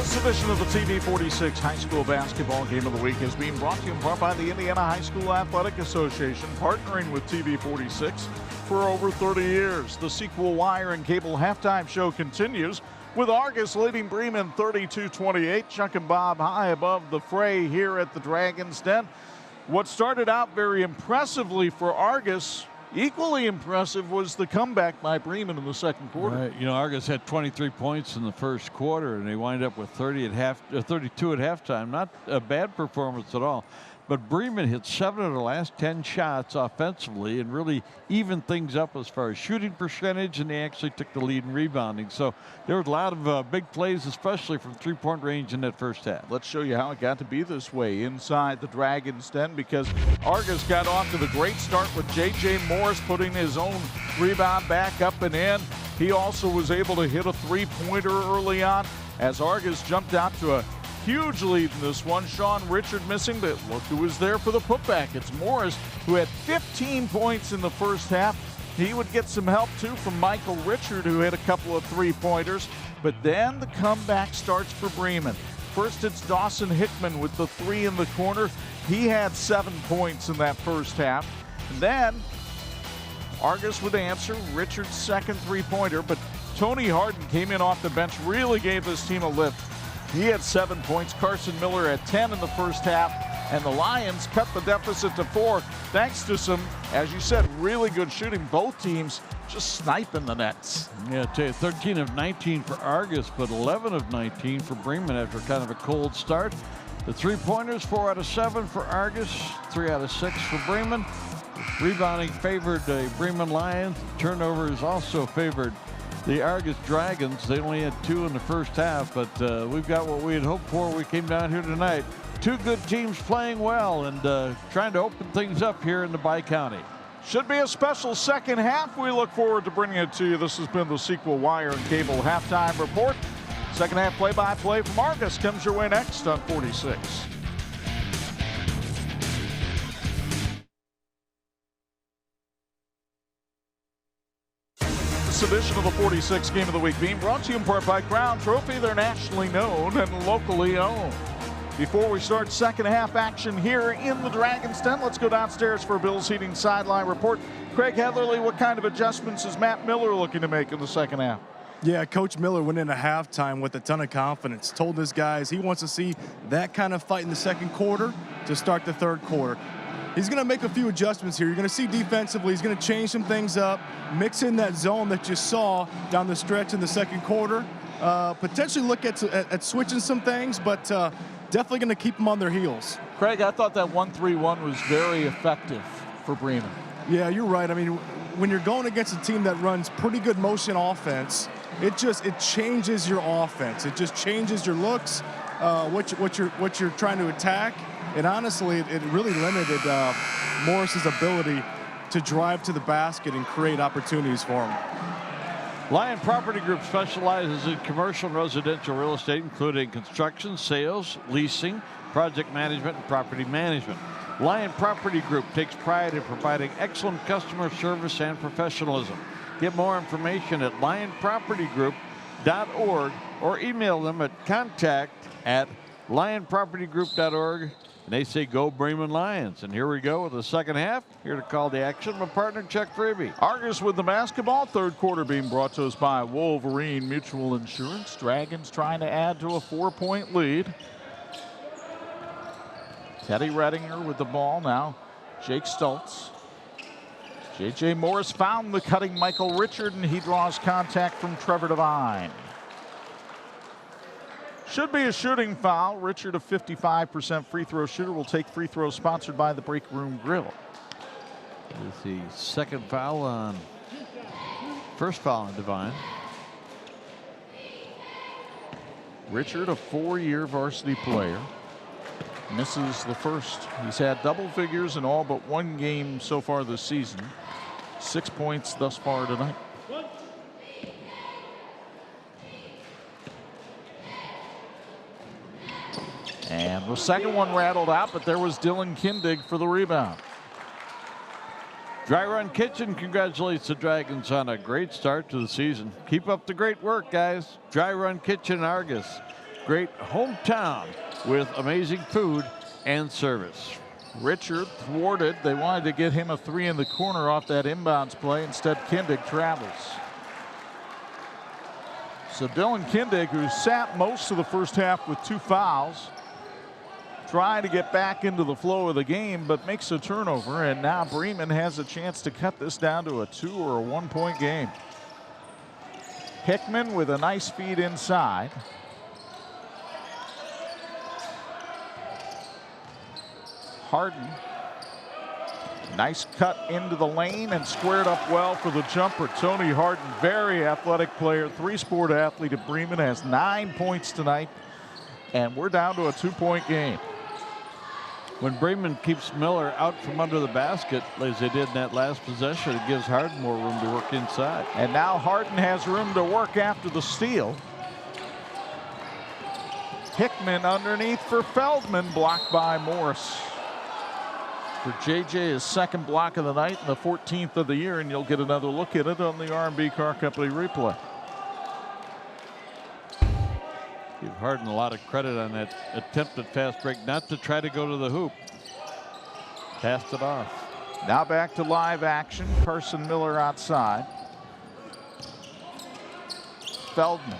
This edition of the TV46 High School Basketball Game of the Week is being brought to you in part by the Indiana High School Athletic Association, partnering with TV46 for over 30 years. The sequel wire and cable halftime show continues with Argos leading Bremen 32-28. Chuck and Bob high above the fray here at the Dragon's Den. What started out very impressively for Argos, equally impressive was the comeback by Bremen in the second quarter. Right. You know, Argos had 23 points in the first quarter, and they wind up with 32 at halftime. Not a bad performance at all. But Bremen hit 7 of the last 10 shots offensively and really evened things up as far as shooting percentage, and they actually took the lead in rebounding. So there was a lot of big plays, especially from three-point range in that first half. Let's show you how it got to be this way inside the Dragon's Den, because Argos got off to the great start with J.J. Morris putting his own rebound back up and in. He also was able to hit a three-pointer early on as Argos jumped out to a huge lead in this one. Sean Richard missing, but look who was there for the putback. It's Morris, who had 15 points in the first half. He would get some help too from Michael Richard, who hit a couple of three-pointers. But then the comeback starts for Bremen. First, it's Dawson Hickman with the three in the corner. He had 7 points in that first half. And then Argos would answer Richard's second three-pointer, but Tony Harden came in off the bench, really gave this team a lift. He had 7 points. Carson Miller had 10 in the first half. And the Lions cut the deficit to 4 thanks to some, as you said, really good shooting. Both teams just sniping the nets. Yeah, I tell you, 13 of 19 for Argos, but 11 of 19 for Bremen after kind of a cold start. The three-pointers, 4 out of 7 for Argos, 3 out of 6 for Bremen. Rebounding favored the Bremen Lions. Turnovers also favored the Argos Dragons. They only had 2 in the first half, but we've got what we had hoped for. We came down here tonight. 2 good teams playing well and trying to open things up here in the Bi-County. Should be a special second half. We look forward to bringing it to you. This has been the Sequel Wire and Cable Halftime Report. Second half play-by-play from Argos comes your way next on 46. This edition of the 46 Game of the Week being brought to you in part by Crown Trophy. They're nationally known and locally owned. Before we start second half action here in the Dragon's Den, let's go downstairs for a Bills Heating sideline report. Craig Heatherly, what kind of adjustments is Matt Miller looking to make in the second half? Yeah, Coach Miller went into halftime with a ton of confidence. Told his guys he wants to see that kind of fight in the second quarter to start the third quarter. He's going to make a few adjustments here. You're going to see defensively, he's going to change some things up, mix in that zone that you saw down the stretch in the second quarter. Potentially look at switching some things, but definitely going to keep them on their heels. Craig, I thought that 1-3-1 was very effective for Bremen. Yeah, you're right. I mean, when you're going against a team that runs pretty good motion offense, it changes your offense. It just changes your looks, what you're trying to attack. And honestly, it really limited Morris's ability to drive to the basket and create opportunities for him. Lion Property Group specializes in commercial and residential real estate, including construction, sales, leasing, project management, and property management. Lion Property Group takes pride in providing excellent customer service and professionalism. Get more information at lionpropertygroup.org or email them at contact@lionpropertygroup.org. And they say, go Bremen Lions. And here we go with the second half. Here to call the action, my partner, Chuck Freebie. Argos with the basketball. Third quarter being brought to us by Wolverine Mutual Insurance. Dragons trying to add to a 4-point lead. Teddy Redinger with the ball now. Jake Stoltz. J.J. Morris found the cutting Michael Richard, and he draws contact from Trevor Devine. Should be a shooting foul. Richard, a 55% free throw shooter, will take free throws sponsored by the Break Room Grill. With the second foul on, first foul on Devine. Richard, a 4-year varsity player, misses the first. He's had double figures in all but one game so far this season. 6 points thus far tonight. And the second one rattled out, but there was Dylan Kindig for the rebound. Dry Run Kitchen congratulates the Dragons on a great start to the season. Keep up the great work, guys. Dry Run Kitchen Argos. great hometown with amazing food and service. Richard thwarted. They wanted to get him a 3 in the corner off that inbounds play. Instead, Kindig travels. So Dylan Kindig, who sat most of the first half with 2 fouls, trying to get back into the flow of the game, but makes a turnover. And now Bremen has a chance to cut this down to a 2 or a 1 point game. Hickman with a nice feed inside. Harden. Nice cut into the lane and squared up well for the jumper. Tony Harden, very athletic player, 3-sport athlete at Bremen, has 9 points tonight. And we're down to a 2-point game. When Bremen keeps Miller out from under the basket, as they did in that last possession, it gives Harden more room to work inside. And now Harden has room to work after the steal. Hickman underneath for Feldman, blocked by Morris. For JJ, his second block of the night and the 14th of the year, and you'll get another look at it on the R&B Car Company replay. Give Harden a lot of credit on that attempted fast break, not to try to go to the hoop. Passed it off. Now back to live action. Carson Miller outside. Feldman.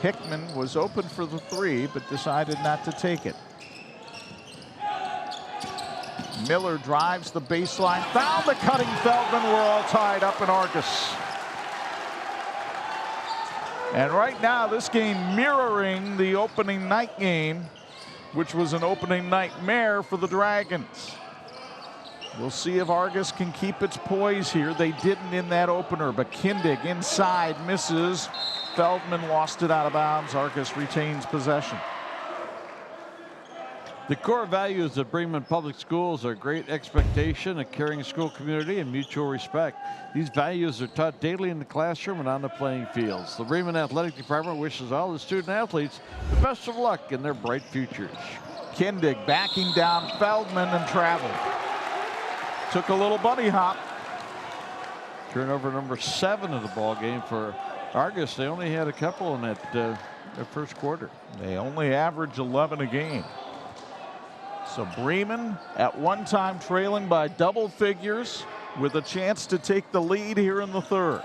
Hickman was open for the 3, but decided not to take it. Miller drives the baseline, found the cutting Feldman. We're all tied up in Argos. And right now, this game mirroring the opening night game, which was an opening nightmare for the Dragons. We'll see if Argos can keep its poise here. They didn't in that opener, but Kindig inside misses. Feldman lost it out of bounds. Argos retains possession. The core values of Bremen Public Schools are great expectation, a caring school community, and mutual respect. These values are taught daily in the classroom and on the playing fields. The Bremen Athletic Department wishes all the student athletes the best of luck in their bright futures. Kindig backing down Feldman and traveled. Took a little bunny hop. Turnover number 7 of the ball game for Argos. They only had a couple in that their first quarter. They only average 11 a game. So Bremen at one time trailing by double figures with a chance to take the lead here in the 3rd.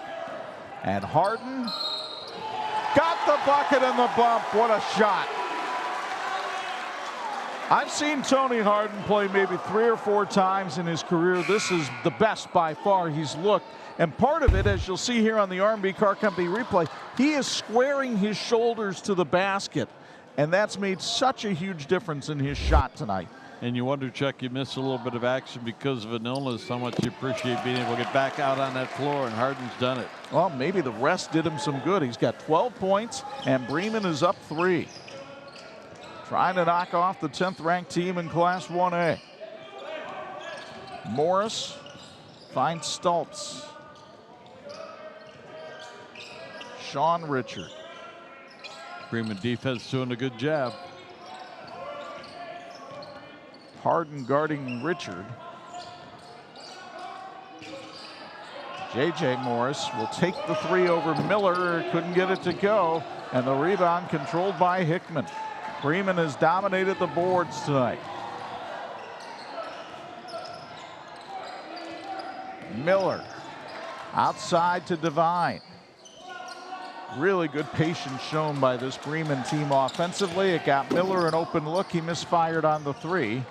And Harden got the bucket and the bump. What a shot. I've seen Tony Harden play maybe 3 or 4 times in his career. This is the best by far he's looked. And part of it, as you'll see here on the R&B Car Company replay, he is squaring his shoulders to the basket. And that's made such a huge difference in his shot tonight. And you wonder, Chuck, you missed a little bit of action because of an illness. How much you appreciate being able to get back out on that floor, and Harden's done it. Well, maybe the rest did him some good. He's got 12 points, and Bremen is up 3. Trying to knock off the 10th-ranked team in Class 1A. Morris finds Stultz. Sean Richard. Bremen defense doing a good job. Harden guarding Richard. JJ Morris will take the 3 over Miller. Couldn't get it to go. And the rebound controlled by Hickman. Bremen has dominated the boards tonight. Miller outside to Devine. Really good patience shown by this Bremen team offensively. It got Miller an open look. He misfired on the 3.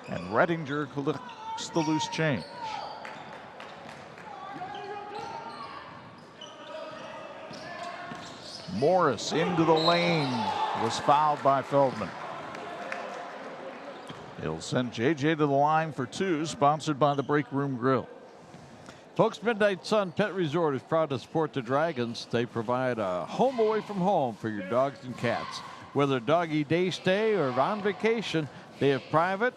And Rettinger collects the loose change. Morris into the lane, was fouled by Feldman. It'll send JJ to the line for 2, sponsored by the Break Room Grill. Folks, Midnight Sun Pet Resort is proud to support the Dragons. They provide a home away from home for your dogs and cats. Whether doggy day stay or on vacation, they have private,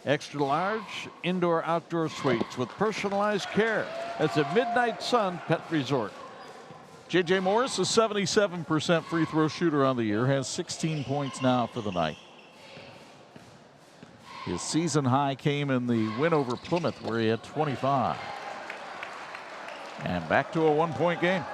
extra large, indoor outdoor suites with personalized care. That's a Midnight Sun Pet Resort. JJ Morris, a 77% free throw shooter on the year, has 16 points now for the night. His season high came in the win over Plymouth, where he had 25. And back to a 1-point game.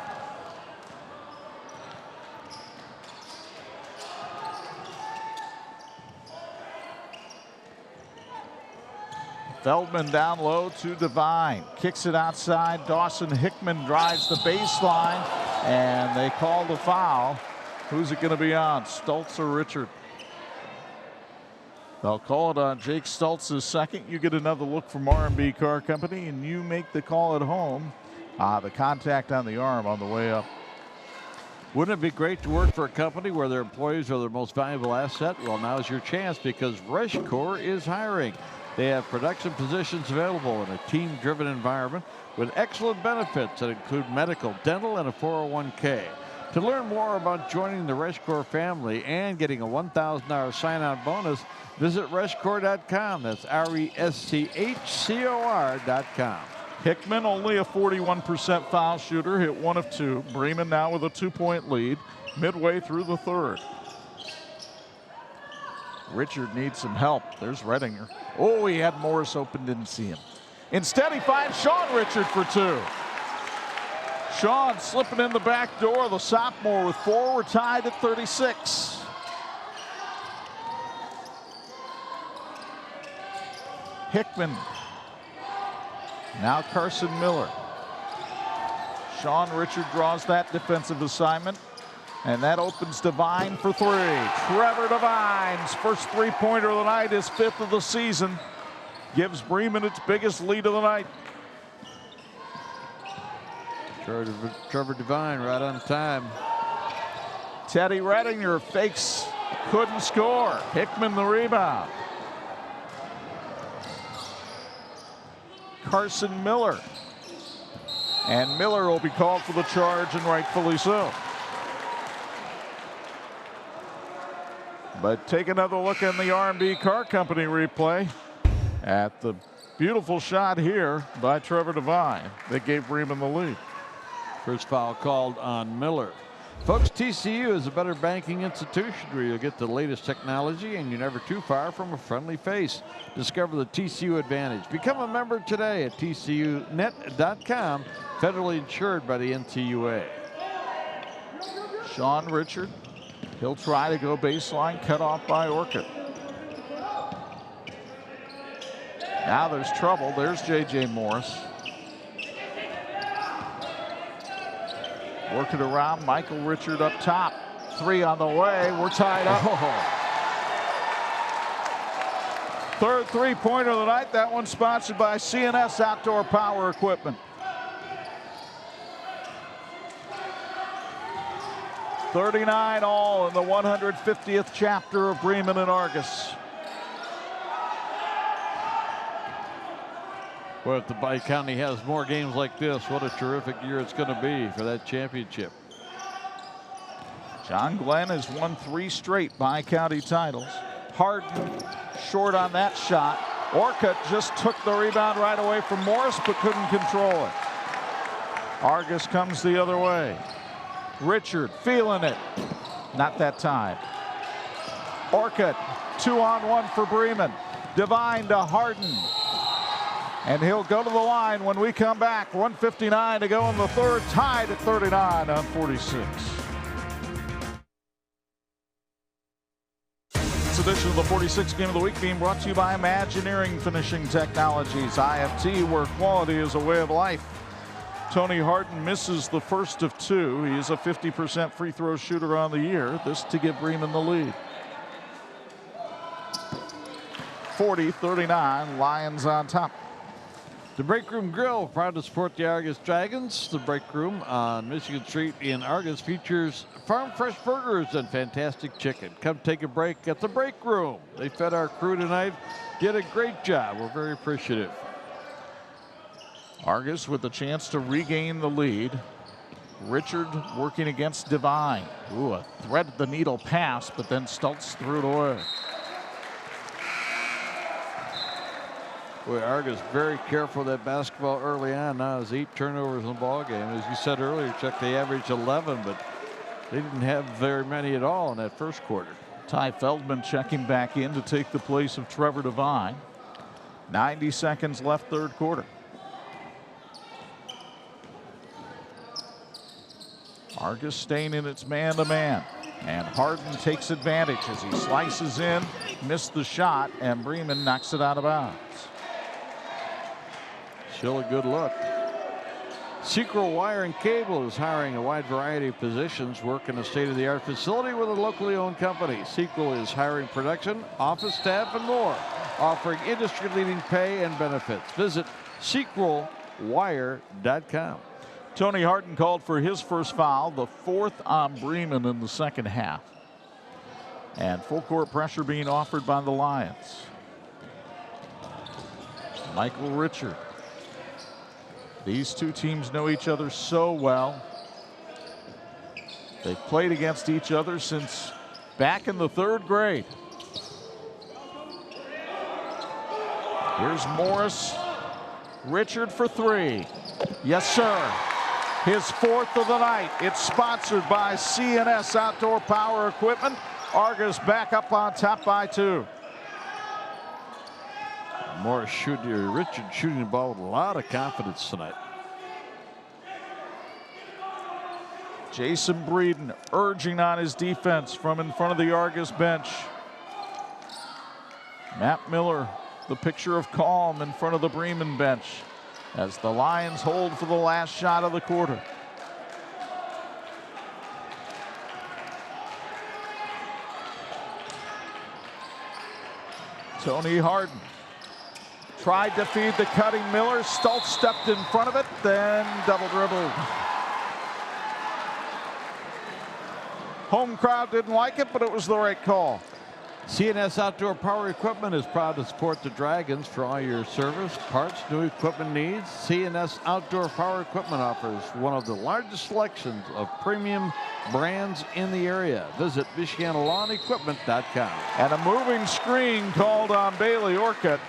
Feldman down low to Devine. Kicks it outside. Dawson Hickman drives the baseline, and they call the foul. Who's it going to be on, Stultz or Richard? They'll call it on Jake Stultz's second. You get another look from R&B Car Company, and you make the call at home. The contact on the arm on the way up. Wouldn't it be great to work for a company where their employees are their most valuable asset? Well, now's your chance because Reshcore is hiring. They have production positions available in a team-driven environment with excellent benefits that include medical, dental, and a 401k. To learn more about joining the Reshcore family and getting a $1,000 sign-on bonus, visit Reshcore.com. That's RESCHCOR.com. Hickman, only a 41% foul shooter, hit 1 of 2. Bremen now with a 2-point lead midway through the third. Richard needs some help. There's Redinger. Oh, he had Morris open, didn't see him. Instead, he finds Sean Richard for 2. Sean slipping in the back door. The sophomore with 4. We're tied at 36. Hickman. Now Carson Miller. Sean Richard draws that defensive assignment. And that opens Devine for 3. Trevor Devine's first three-pointer of the night, his 5th of the season. Gives Bremen its biggest lead of the night. Trevor Devine right on time. Teddy Redinger fakes, couldn't score. Hickman the rebound. Carson Miller. And Miller will be called for the charge, and rightfully so. But take another look in the R&B Car Company replay at the beautiful shot here by Trevor Devine that gave Bremen the lead. First foul called on Miller. Folks, TCU is a better banking institution where you'll get the latest technology and you're never too far from a friendly face. Discover the TCU advantage. Become a member today at tcunet.com, federally insured by the NCUA. Sean Richard. He'll try to go baseline, cut off by Orcutt. Now there's trouble. There's J.J. Morris. Work it around. Michael Richard up top. 3 on the way. We're tied up. Third three-pointer of the night. That one sponsored by CNS Outdoor Power Equipment. 39 all in the 150th chapter of Bremen and Argos. Well, if the Bi-County has more games like this, what a terrific year it's going to be for that championship. John Glenn has won 3 straight Bi-County titles. Harden short on that shot. Orcutt just took the rebound right away from Morris, but couldn't control it. Argos comes the other way. Richard feeling it. Not that time. Orcutt, 2-on-1 for Bremen. Devine to Harden. And he'll go to the line when we come back. 1:59 to go in the third, tied at 39 on 46. This edition of the 46 Game of the Week being brought to you by Imagineering Finishing Technologies, IFT, where quality is a way of life. Tony Harden misses the first of 2. He is a 50% free throw shooter on the year. This to give Bremen the lead. 40-39, Lions on top. The Break Room Grill, proud to support the Argos Dragons. The Break Room on Michigan Street in Argos features farm fresh burgers and fantastic chicken. Come take a break at the Break Room. They fed our crew tonight, did a great job. We're very appreciative. Argos with a chance to regain the lead. Richard working against Devine. Ooh, a thread the needle pass, but then Stultz threw it away. Boy, Argos very careful with that basketball early on. Now there's 8 turnovers in the ball game. As you said earlier, Chuck, they averaged 11, but they didn't have very many at all in that first quarter. Ty Feldman checking back in to take the place of Trevor Devine. 90 seconds left, third quarter. Argos staying in its man-to-man. And Harden takes advantage as he slices in, missed the shot, and Bremen knocks it out of bounds. Still a good look. Sequel Wire and Cable is hiring a wide variety of positions. Work in a state-of-the-art facility with a locally owned company. Sequel is hiring production, office staff, and more, offering industry-leading pay and benefits. Visit sequelwire.com. Tony Harden called for his first foul, the 4th on Bremen in the second half. And full court pressure being offered by the Lions. Michael Richard. These two teams know each other so well. They've played against each other since back in the 3rd grade. Here's Morris. Richard for 3. Yes, sir. His 4th of the night. It's sponsored by CNS Outdoor Power Equipment. Argos back up on top by 2. Morris shooting, Richard shooting the ball with a lot of confidence tonight. Jason Breeden urging on his defense from in front of the Argos bench. Matt Miller, the picture of calm in front of the Bremen bench as the Lions hold for the last shot of the quarter. Tony Harden tried to feed the cutting Miller. Stultz stepped in front of it, then double dribbled. Home crowd didn't like it, but it was the right call. CNS Outdoor Power Equipment is proud to support the Dragons for all your service, parts, new equipment needs. CNS Outdoor Power Equipment offers one of the largest selections of premium brands in the area. Visit MichiganLawnEquipment.com. And a moving screen called on Bailey Orcutt.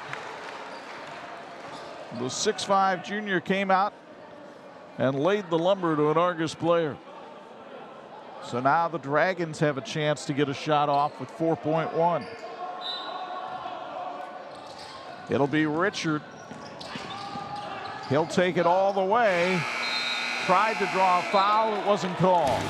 The 6'5" junior came out and laid the lumber to an Argos player. So now the Dragons have a chance to get a shot off with 4.1. It'll be Richard. He'll take it all the way. Tried to draw a foul, it wasn't called.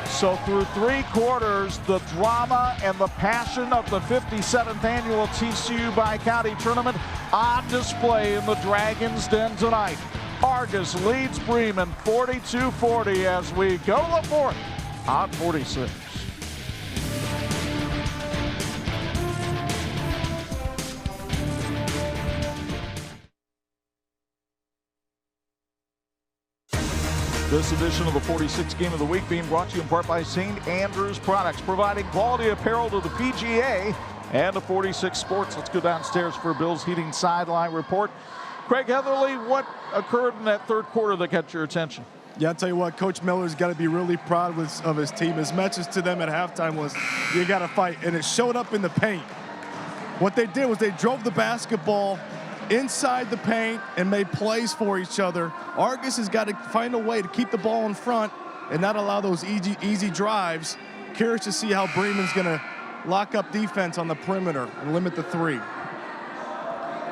So through 3 quarters, the drama and the passion of the 57th annual TCU Bi-County Tournament on display in the Dragons' Den tonight. Argos leads Bremen 42-40 as we go the 4th on 46. This edition of the 46 Game of the Week being brought to you in part by St. Andrews Products, providing quality apparel to the PGA and the 46 Sports. Let's go downstairs for Bill's Heating Sideline Report. Craig Heatherly, what occurred in that 3rd quarter that got your attention? Yeah, I'll tell you what, Coach Miller's got to be really proud of his team. His message to them at halftime was, you got to fight, and it showed up in the paint. What they did was they drove the basketball inside the paint and made plays for each other. Argos has got to find a way to keep the ball in front and not allow those easy drives. Curious to see how Bremen's going to lock up defense on the perimeter and limit the 3.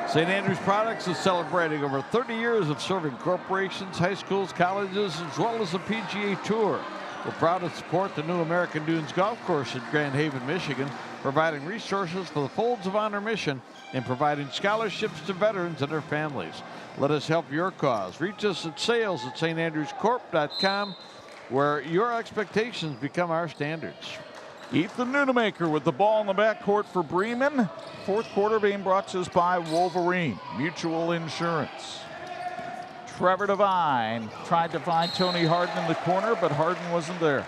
St. Andrews Products is celebrating over 30 years of serving corporations, high schools, colleges, as well as the PGA Tour. We're proud to support the new American Dunes Golf Course in Grand Haven, Michigan, providing resources for the Folds of Honor mission and providing scholarships to veterans and their families. Let us help your cause. Reach us at sales@standrewscorp.com, where your expectations become our standards. Ethan Nunemaker with the ball in the backcourt for Bremen. 4th quarter being brought to us by Wolverine Mutual Insurance. Trevor Devine tried to find Tony Harden in the corner, but Harden wasn't there.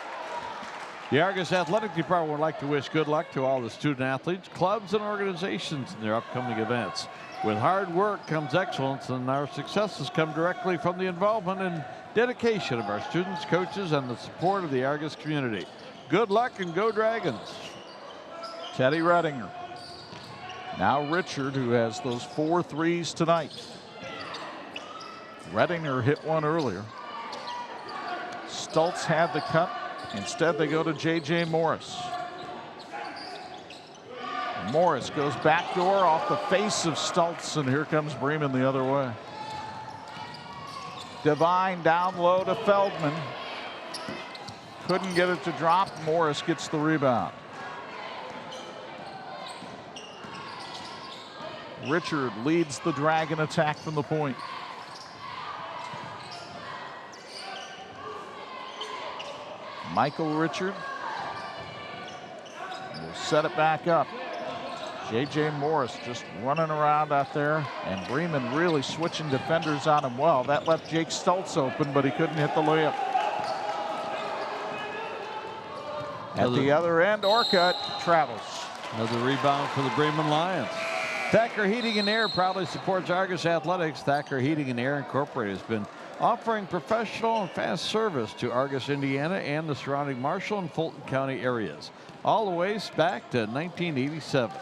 The Argos Athletic Department would like to wish good luck to all the student athletes, clubs, and organizations in their upcoming events. With hard work comes excellence, and our successes come directly from the involvement and dedication of our students, coaches, and the support of the Argos community. Good luck and go Dragons. Teddy Redinger. Now Richard, who has those 4 threes tonight. Redinger hit one earlier. Stultz had the cut. Instead, they go to J.J. Morris. Morris goes backdoor off the face of Stultz, and here comes Bremen the other way. Devine down low to Feldman. Couldn't get it to drop. Morris gets the rebound. Richard leads the Dragon attack from the point. Michael Richard will set it back up. J.J. Morris just running around out there, and Bremen really switching defenders on him well. That left Jake Stultz open, but he couldn't hit the layup. At the other end, Orcutt travels. Another rebound for the Bremen Lions. Thacker Heating and Air proudly supports Argos Athletics. Thacker Heating and Air Incorporated has been offering professional and fast service to Argos, Indiana, and the surrounding Marshall and Fulton County areas, all the way back to 1987.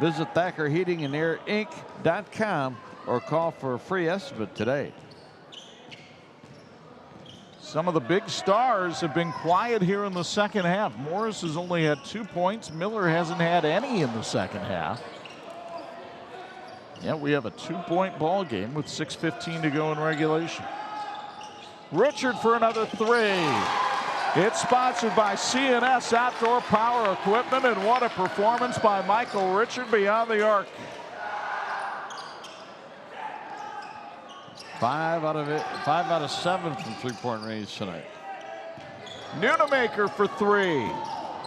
Visit Thacker Heating and Air Inc.com or call for a free estimate today. Some of the big stars have been quiet here in the second half. Morris has only had 2 points. Miller hasn't had any in the second half. Yeah, we have a 2-point ball game with 6:15 to go in regulation. Richard for another three. It's sponsored by C&S Outdoor Power Equipment, and what a performance by Michael Richard beyond the arc. 5 out of 7 from three-point range tonight. Nunemaker for three.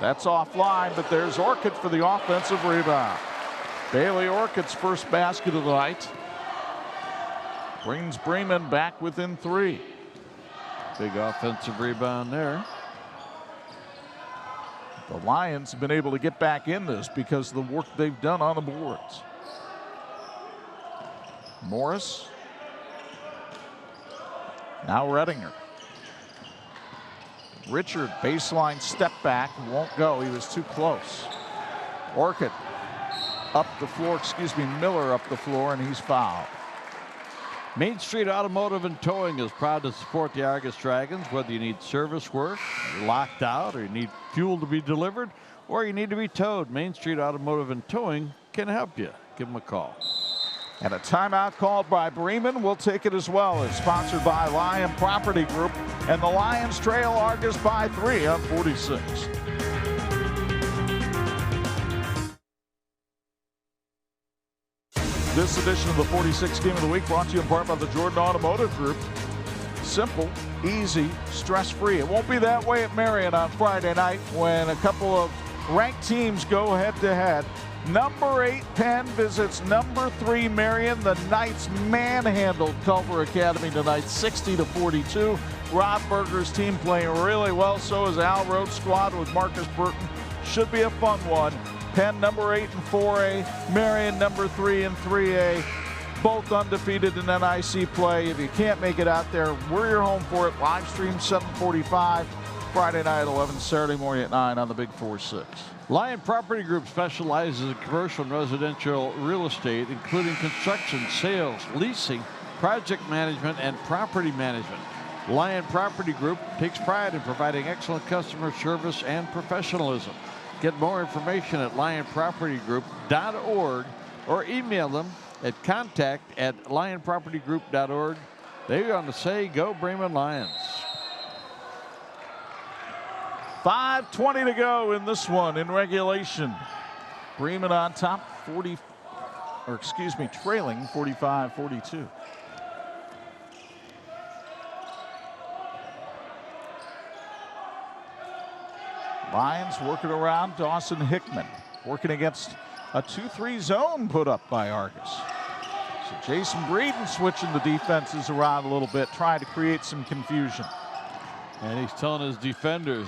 That's offline, but there's Orcutt for the offensive rebound. Bailey Orcutt's first basket of the night brings Bremen back within 3. Big offensive rebound there. The Lions have been able to get back in this because of the work they've done on the boards. Morris. Now Redinger. Richard, baseline step back, won't go. He was too close. Orcutt up the floor, Miller up the floor, and he's fouled. Main Street Automotive and Towing is proud to support the Argos Dragons. Whether you need service work, you're locked out, or you need fuel to be delivered, or you need to be towed, Main Street Automotive and Towing can help you. Give them a call. And a timeout called by Bremen. We'll take it as well. It's sponsored by Lion Property Group, and the Lions trail Argos by 3 on 46. This edition of the 46 Game of the Week brought to you in part by the Jordan Automotive Group. Simple, easy, stress-free. It won't be that way at Marion on Friday night when a couple of ranked teams go head-to-head. Number 8 Penn visits number 3 Marion. The Knights manhandled Culver Academy tonight, 60-42. Rob Berger's team playing really well. So is Al Rode's squad with Marcus Burton. Should be a fun one. Penn number 8 in 4A, Marion number 3 in 3A, both undefeated in NIC play. If you can't make it out there, we're your home for it. Live stream 7:45, Friday night at 11, Saturday morning at 9 on the Big 4-6. Lion Property Group specializes in commercial and residential real estate, including construction, sales, leasing, project management, and property management. Lion Property Group takes pride in providing excellent customer service and professionalism. Get more information at lionpropertygroup.org or email them at contact@lionpropertygroup.org. They go on to say, go Bremen Lions. 5:20 to go in this one in regulation. Bremen on top, trailing 45-42. Lions working around Dawson Hickman, working against a 2-3 zone put up by Argos. So Jason Breeden switching the defenses around a little bit, trying to create some confusion. And he's telling his defenders,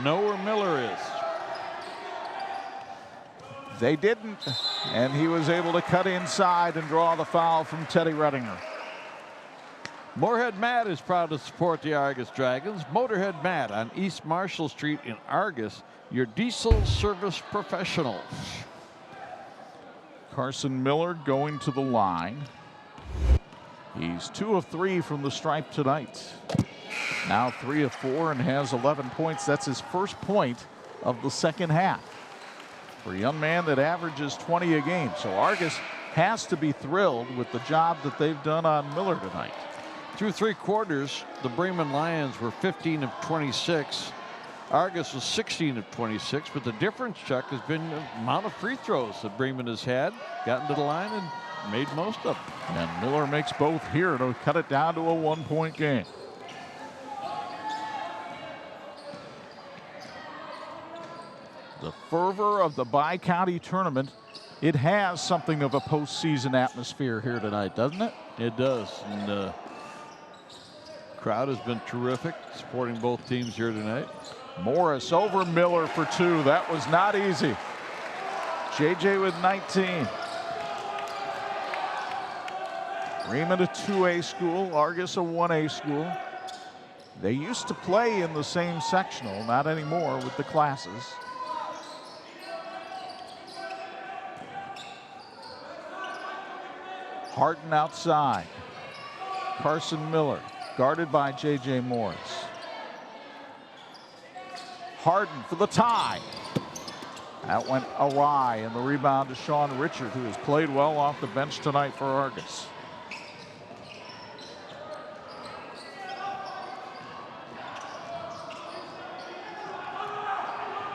know where Miller is. They didn't, and he was able to cut inside and draw the foul from Teddy Redinger. Moorhead Mat is proud to support the Argos Dragons. Motorhead Mat on East Marshall Street in Argos, your diesel service professionals. Carson Miller going to the line. He's 2 of 3 from the stripe tonight. Now 3 of 4 and has 11 points. That's his first point of the second half for a young man that averages 20 a game. So Argos has to be thrilled with the job that they've done on Miller tonight. Through 3 quarters, the Bremen Lions were 15 of 26. Argos was 16 of 26, but the difference, Chuck, has been the amount of free throws that Bremen has had, gotten to the line and made most of them. And Miller makes both here to cut it down to a 1-point game. The fervor of the Bi-County tournament, it has something of a postseason atmosphere here tonight, doesn't it? It does. And the crowd has been terrific, supporting both teams here tonight. Morris over Miller for 2. That was not easy. JJ with 19. Bremen a 2A school, Argos a 1A school. They used to play in the same sectional, not anymore with the classes. Harden outside. Carson Miller guarded by JJ Morris. Harden for the tie. That went awry, and the rebound to Sean Richard, who has played well off the bench tonight for Argos.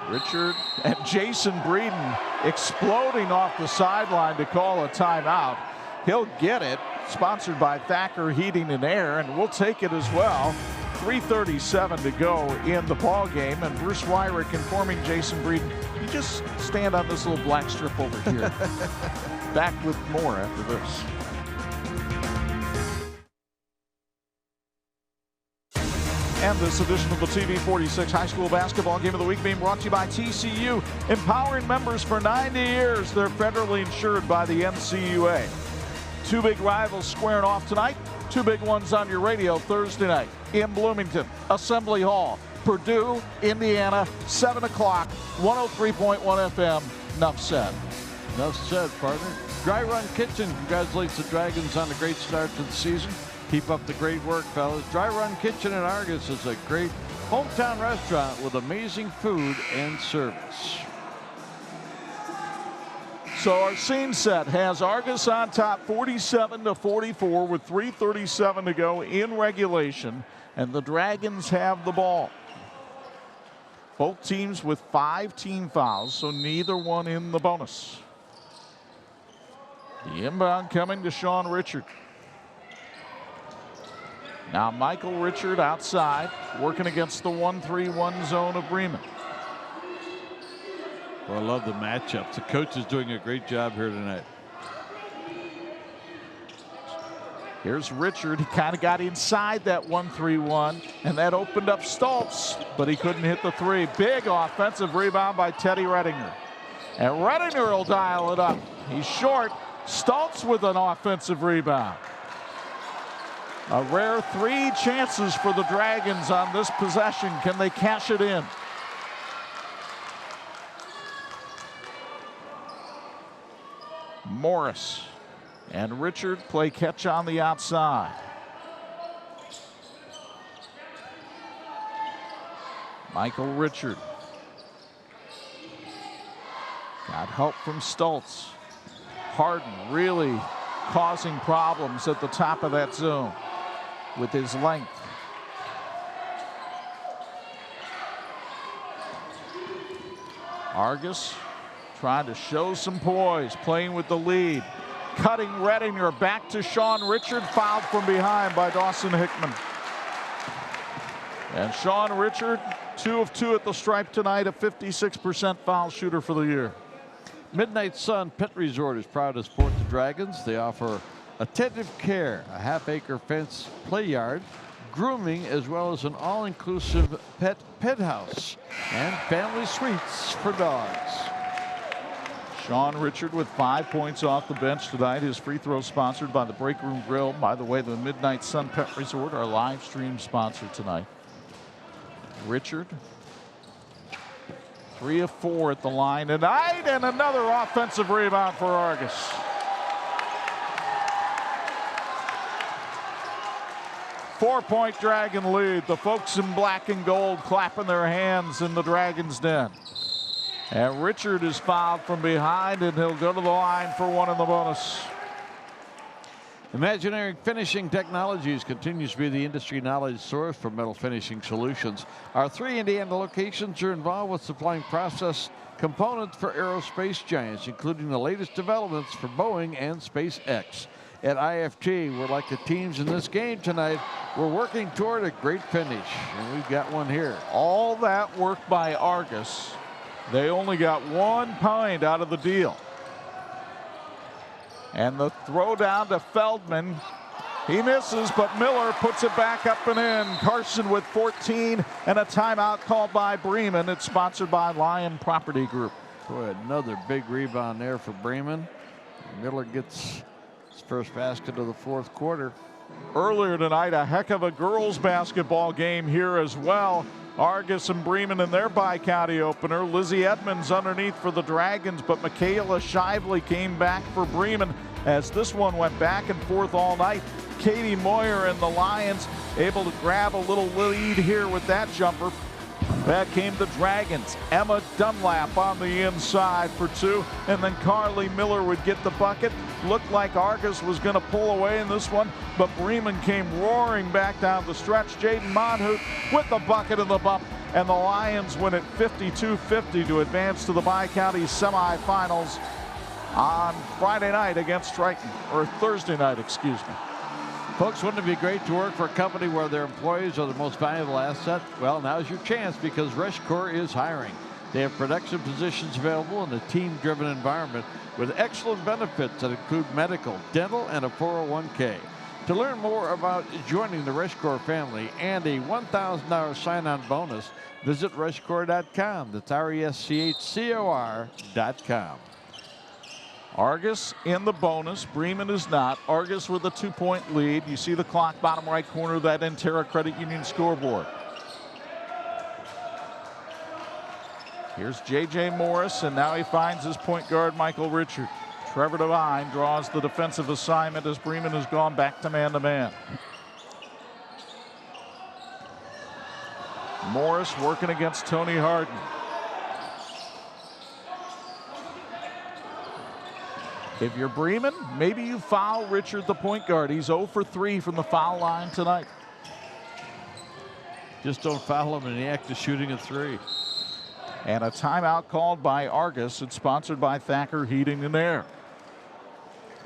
Richard and Jason Breeden exploding off the sideline to call a timeout. He'll get it, sponsored by Thacker Heating and Air, and we'll take it as well. 3:37 to go in the ball game, and Bruce Wyrick informing Jason Breeden, you just stand on this little black strip over here. Back with more after this. And this edition of the TV 46 High School Basketball Game of the Week being brought to you by TCU, empowering members for 90 years. They're federally insured by the NCUA. Two big rivals squaring off tonight. Two big ones on your radio Thursday night in Bloomington. Assembly Hall, Purdue, Indiana, 7 o'clock, 103.1 FM. Enough said. Enough said, partner. Dry Run Kitchen congratulates the Dragons on a great start to the season. Keep up the great work, fellas. Dry Run Kitchen in Argos is a great hometown restaurant with amazing food and service. So our scene set has Argos on top 47-44 with 3:37 to go in regulation, and the Dragons have the ball. Both teams with 5 team fouls, so neither one in the bonus. The inbound coming to Sean Richard. Now Michael Richard outside, working against the 1-3-1 zone of Bremen. Well, I love the matchups. The coach is doing a great job here tonight. Here's Richard. He kind of got inside that 1-3-1, and that opened up Stoltz, but he couldn't hit the 3. Big offensive rebound by Teddy Redinger. And Redinger will dial it up. He's short. Stoltz with an offensive rebound. A rare 3 chances for the Dragons on this possession. Can they cash it in? Morris and Richard play catch on the outside. Michael Richard. Got help from Stoltz. Harden really causing problems at the top of that zone with his length. Argos trying to show some poise, playing with the lead. Cutting Redinger back to Sean Richard, fouled from behind by Dawson Hickman. And Sean Richard, 2 of 2 at the stripe tonight, a 56% foul shooter for the year. Midnight Sun Pet Resort is proud to support the Dragons. They offer attentive care, a half-acre fence play yard, grooming, as well as an all-inclusive pet house and family suites for dogs. Sean Richard with 5 points off the bench tonight. His free throw sponsored by the Break Room Grill. By the way, the Midnight Sun Pet Resort, our live stream sponsor tonight. Richard, 3 of 4 at the line tonight, and another offensive rebound for Argos. Four-point Dragon lead. The folks in black and gold clapping their hands in the Dragon's den. And Richard is fouled from behind, and he'll go to the line for 1 in the bonus. Imaginary Finishing Technologies continues to be the industry knowledge source for metal finishing solutions. Our 3 Indiana locations are involved with supplying process components for aerospace giants, including the latest developments for Boeing and SpaceX. At IFT, we're like the teams in this game tonight. We're working toward a great finish, and we've got one here. All that work by Argos They only got 1 point out of the deal. And the throw down to Feldman. He misses, but Miller puts it back up and in. Carson with 14 and a timeout called by Bremen. It's sponsored by Lion Property Group. Boy, another big rebound there for Bremen. Miller gets his first basket of the fourth quarter. Earlier tonight, a heck of a girls basketball game here as well. Argos and Bremen in their bi-county opener. Lizzie Edmonds underneath for the Dragons, but Michaela Shively came back for Bremen as this one went back and forth all night. Katie Moyer and the Lions able to grab a little lead here with that jumper. Back came the Dragons. Emma Dunlap on the inside for 2, and then Carly Miller would get the bucket. Looked like Argos was going to pull away in this one, but Bremen came roaring back down the stretch. Jaden Monhout with the bucket and the bump, and the Lions win it 52-50 to advance to the Bi-County semifinals on Friday night against Triton, or Thursday night, excuse me. Folks, wouldn't it be great to work for a company where their employees are the most valuable asset? Well, now's your chance because Reshcore is hiring. They have production positions available in a team-driven environment with excellent benefits that include medical, dental, and a 401k. To learn more about joining the Reshcore family and a $1,000 sign-on bonus, visit Reshcore.com. That's RESCHCOR.com. Argos in the bonus. Bremen is not. Argos with a 2-point lead. You see the clock bottom right corner of that Intera Credit Union scoreboard. Here's J.J. Morris, and now he finds his point guard, Michael Richard. Trevor Devine draws the defensive assignment as Bremen has gone back to man-to-man. Morris working against Tony Harden. If you're Bremen, maybe you foul Richard, the point guard. He's 0 for 3 from the foul line tonight. Just don't foul him in the act of shooting a 3. And a timeout called by Argos. It's sponsored by Thacker Heating and Air.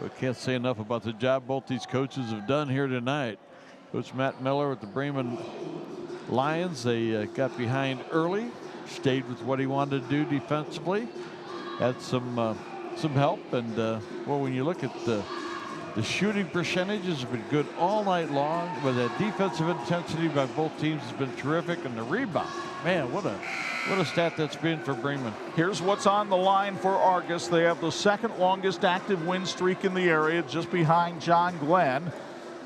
We can't say enough about the job both these coaches have done here tonight. Coach Matt Miller with the Bremen Lions. They got behind early, stayed with what he wanted to do defensively, had some help, and well, when you look at the shooting percentages have been good all night long, but that defensive intensity by both teams has been terrific, and the rebound, man, what a stat that's been for Bremen. Here's what's on the line for Argos. They have the second longest active win streak in the area, just behind John Glenn.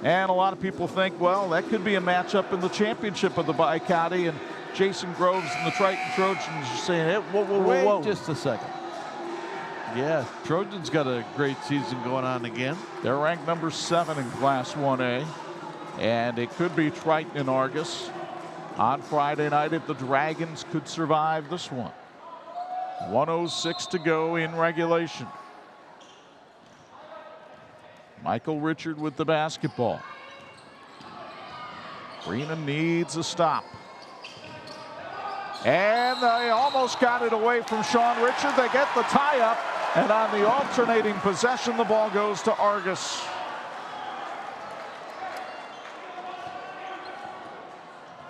And a lot of people think, well, that could be a matchup in the championship of the Bi-County, and Jason Groves and the Triton Trojans are saying, hey, whoa. Wait just a second. Yeah, Trojans got a great season going on again. They're ranked number 7 in Class 1A, and it could be Triton and Argos on Friday night if the Dragons could survive this one. 1:06 to go in regulation. Michael Richard with the basketball. Bremen needs a stop. And they almost got it away from Sean Richard. They get the tie-up, and on the alternating possession, the ball goes to Argos.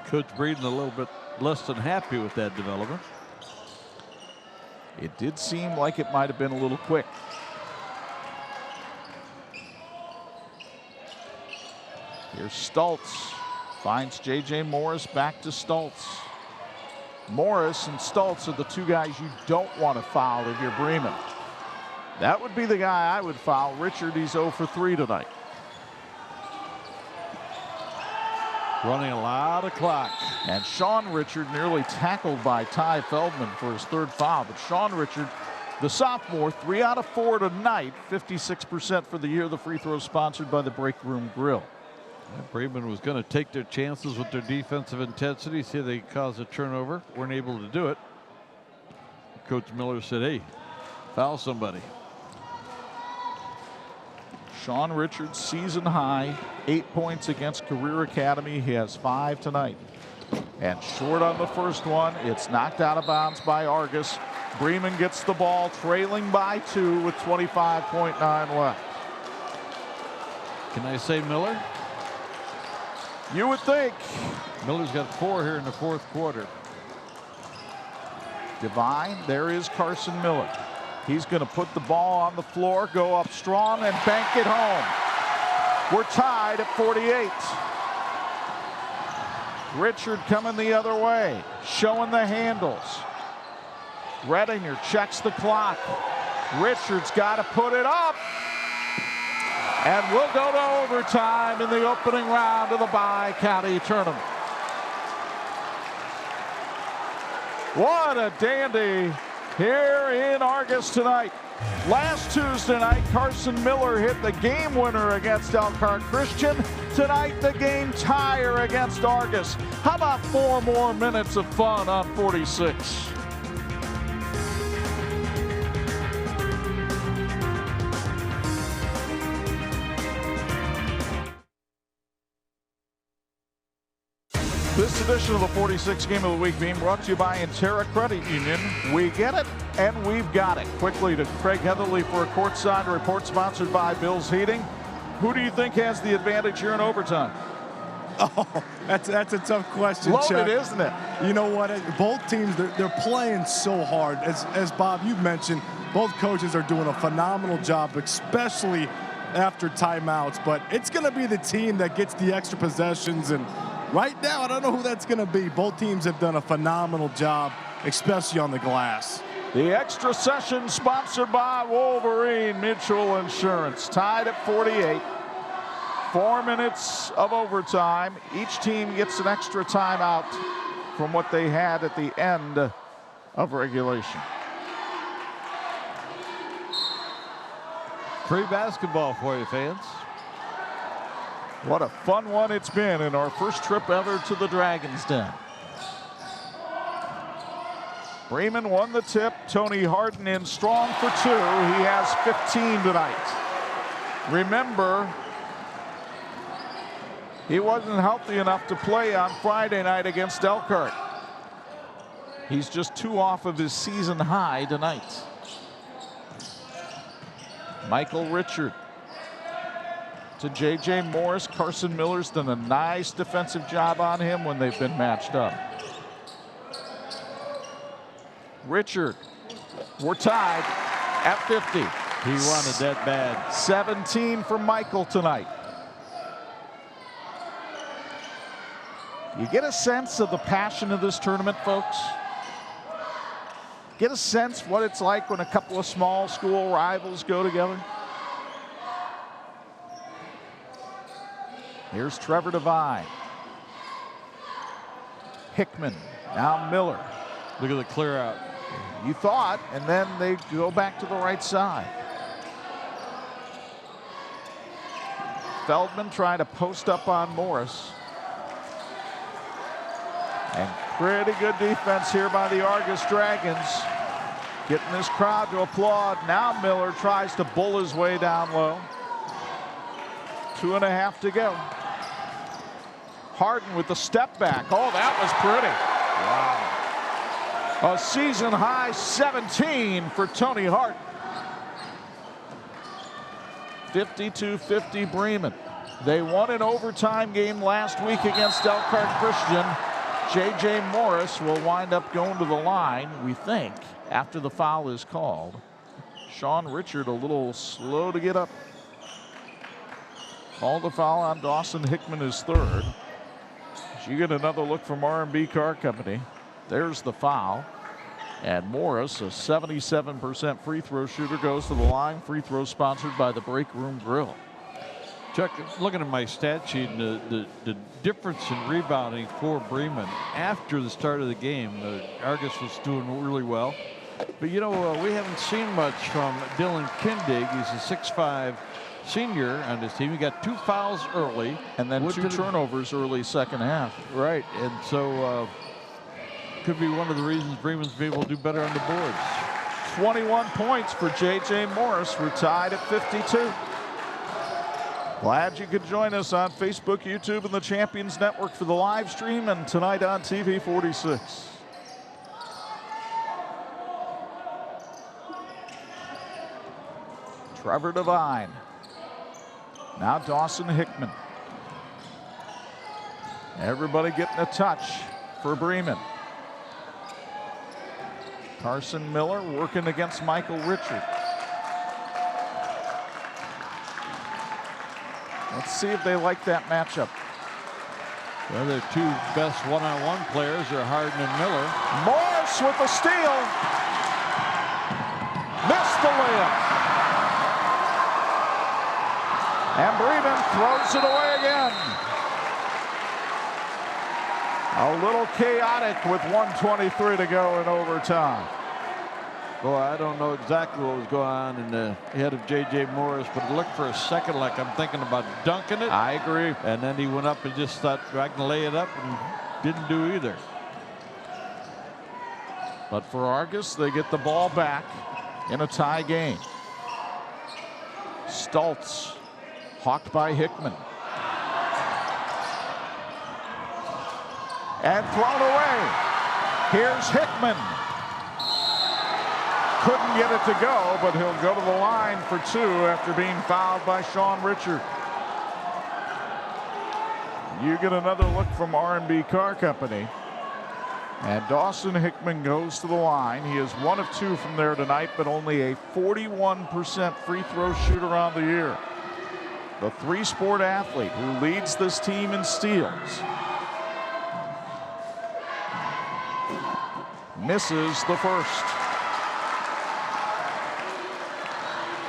Coach Breeden a little bit less than happy with that development. It did seem like it might have been a little quick. Here's Stultz. Finds J.J. Morris, back to Stultz. Morris and Stultz are the two guys you don't want to foul if you're Bremen. That would be the guy I would foul. Richard, he's 0 for 3 tonight. Running a lot of clock. And Sean Richard nearly tackled by Ty Feldman for his 3rd foul. But Sean Richard, the sophomore, 3 out of 4 tonight, 56% for the year. The free throw sponsored by the Break Room Grill. Bremen was going to take their chances with their defensive intensity, see if they cause a turnover. Weren't able to do it. Coach Miller said, hey, foul somebody. Sean Richards, season high, 8 points against Career Academy. He has 5 tonight. And short on the first one. It's knocked out of bounds by Argos. Bremen gets the ball, trailing by 2 with 25.9 left. Can I say Miller? You would think. Miller's got 4 here in the fourth quarter. Devine, there is Carson Miller. He's going to put the ball on the floor, go up strong, and bank it home. We're tied at 48. Richard coming the other way, showing the handles. Redinger checks the clock. Richard's got to put it up. And we'll go to overtime in the opening round of the Bi-County Tournament. What a dandy here in Argos tonight. Last Tuesday night, Carson Miller hit the game winner against Elkhart Christian. Tonight, the game tire against Argos. How about 4 more minutes of fun on 46? This edition of the 46 Game of the Week being brought to you by Intera Credit Union. We get it, and we've got it. Quickly to Craig Heatherly for a courtside report sponsored by Bill's Heating. Who do you think has the advantage here in overtime? Oh, that's a tough question, Loaded, Chuck. isn't it? You know what? Both teams, they're playing so hard. As Bob, you mentioned, both coaches are doing a phenomenal job, especially after timeouts. But it's going to be the team that gets the extra possessions, and right now, I don't know who that's going to be. Both teams have done a phenomenal job, especially on the glass. The extra session sponsored by Wolverine Mutual Insurance. Tied at 48. 4 minutes of overtime. Each team gets an extra timeout from what they had at the end of regulation. Free basketball for you, fans. What a fun one it's been in our first trip ever to the Dragon's Den. Bremen won the tip. Tony Harden in strong for 2. He has 15 tonight. Remember, he wasn't healthy enough to play on Friday night against Elkhart. He's just 2 off of his season high tonight. Michael Richard to J.J. Morris. Carson Miller's done a nice defensive job on him when they've been matched up. Richard, we're tied at 50. He wanted that bad. 17 for Michael tonight. You get a sense of the passion of this tournament, folks? Get a sense what it's like when a couple of small school rivals go together? Here's Trevor Devine. Hickman, now Miller. Look at the clear out. You thought, and then they go back to the right side. Feldman trying to post up on Morris. And pretty good defense here by the Argos Dragons. Getting this crowd to applaud. Now Miller tries to bull his way down low. 2.5 to go. Harden with the step back. Oh, that was pretty. Wow. A season high 17 for Tony Harden. 52-50 Bremen. They won an overtime game last week against Elkhart Christian. J.J. Morris will wind up going to the line, we think, after the foul is called. Sean Richard a little slow to get up. Called the foul on Dawson Hickman, his 3rd. As you get another look from R&B Car Company. There's the foul. And Morris, a 77% free throw shooter, goes to the line. Free throw sponsored by the Break Room Grill. Chuck, looking at my stat sheet, and the difference in rebounding for Bremen after the start of the game, Argos was doing really well. But, you know, we haven't seen much from Dylan Kindig. He's a 6'5" senior on this team. He got 2 fouls early. And then 2 turnovers early second half. Right, and so could be one of the reasons Bremen's been able to do better on the boards. 21 points for J.J. Morris. We're tied at 52. Glad you could join us on Facebook, YouTube, and the Champions Network for the live stream, and tonight on TV 46. Trevor Devine. Now Dawson Hickman. Everybody getting a touch for Bremen. Carson Miller working against Michael Richard. Let's see if they like that matchup. Well, their two best one-on-one players are Harden and Miller. Morris with the steal. Missed the layup. And Bremen throws it away again. A little chaotic with 1:23 to go in overtime. Boy, I don't know exactly what was going on in the head of J.J. Morris, but it looked for a second like I'm thinking about dunking it. I agree. And then he went up and just thought I can lay it up and didn't do either. But for Argos, they get the ball back in a tie game. Stoltz, hawked by Hickman. And thrown away. Here's Hickman. Couldn't get it to go, but he'll go to the line for two after being fouled by Sean Richard. You get another look from R&B Car Company. And Dawson Hickman goes to the line. He is 1 of 2 from there tonight, but only a 41% free throw shooter on the year. The three-sport athlete who leads this team in steals. Misses the first.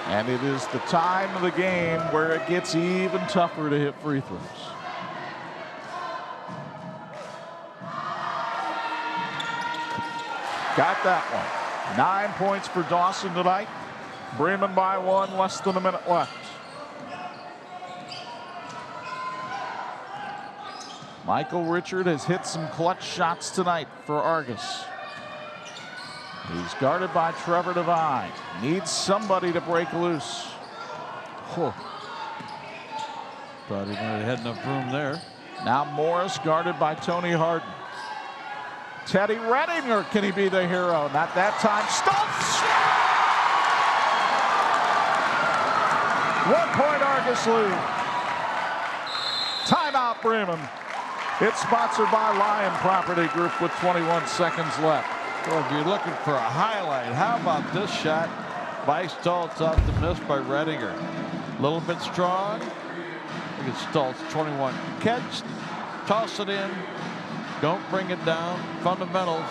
And it is the time of the game where it gets even tougher to hit free throws. Got that one. 9 points for Dawson tonight. Bremen by 1, less than a minute left. Michael Richard has hit some clutch shots tonight for Argos. He's guarded by Trevor Devine. Needs somebody to break loose. Thought he might have had enough room there. Now Morris guarded by Tony Harden. Teddy Redding, or can he be the hero? Not that time. Stoltz! 1 point Argos lead. Timeout Bremen. It's sponsored by Lion Property Group with 21 seconds left. Well, if you're looking for a highlight, how about this shot by Stoltz off the miss by Redinger? A little bit strong. Look at Stoltz, 21. Catch, toss it in, don't bring it down. Fundamentals,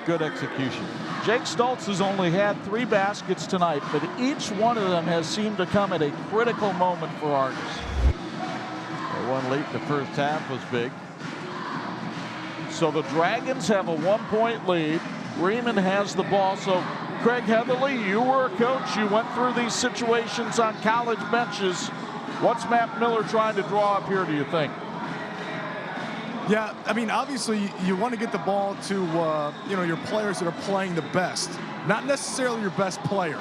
good execution. Jake Stoltz has only had 3 baskets tonight, but each one of them has seemed to come at a critical moment for Argos. The one late in the first half was big. So the Dragons have a 1-point lead. Bremen has the ball. So Craig Heatherly, you were a coach. You went through these situations on college benches. What's Matt Miller trying to draw up here, do you think? Yeah, I mean, obviously you want to get the ball to your players that are playing the best, not necessarily your best player.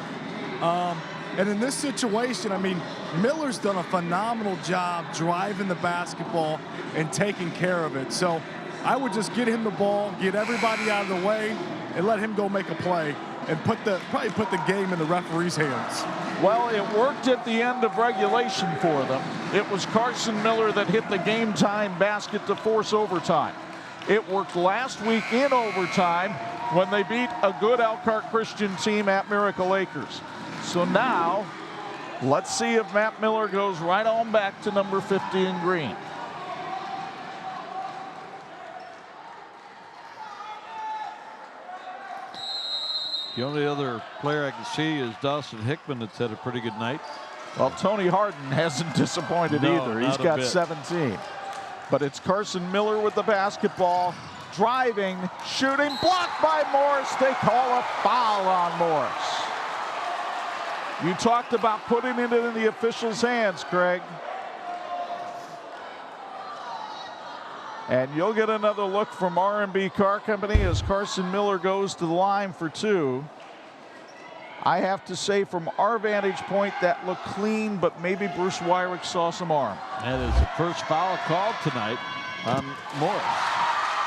And in this situation, I mean, Miller's done a phenomenal job driving the basketball and taking care of it. So I would just get him the ball, get everybody out of the way, and let him go make a play and probably put the game in the referee's hands. Well, it worked at the end of regulation for them. It was Carson Miller that hit the game-time basket to force overtime. It worked last week in overtime when they beat a good Elkhart Christian team at Miracle Acres. So now, let's see if Matt Miller goes right on back to number 50 in green. The only other player I can see is Dawson Hickman that's had a pretty good night. Well, Tony Harden hasn't disappointed either. He's got 17. But it's Carson Miller with the basketball, driving, shooting, blocked by Morris. They call a foul on Morris. You talked about putting it in the officials' hands, Craig. And you'll get another look from R&B Car Company as Carson Miller goes to the line for 2. I have to say, from our vantage point, that looked clean, but maybe Bruce Wyrick saw some arm. That is the first foul called tonight on Morris.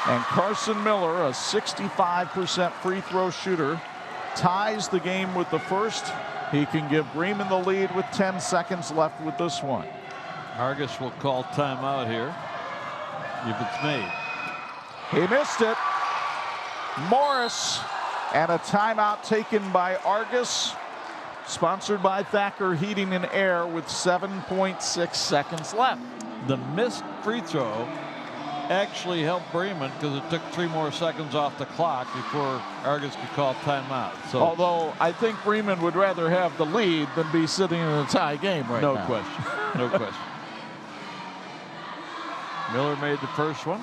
And Carson Miller, a 65% free throw shooter, ties the game with the first. He can give Bremen the lead with 10 seconds left with this one. Argos will call timeout here if it's made. He missed it. Morris And a timeout taken by Argos, sponsored by Thacker Heating and Air, with 7.6 seconds left. The missed free throw actually helped Bremen because it took 3 more seconds off the clock before Argos could call timeout. So, although I think Bremen would rather have the lead than be sitting in a tie game right now. No question. No question. Miller made the first one.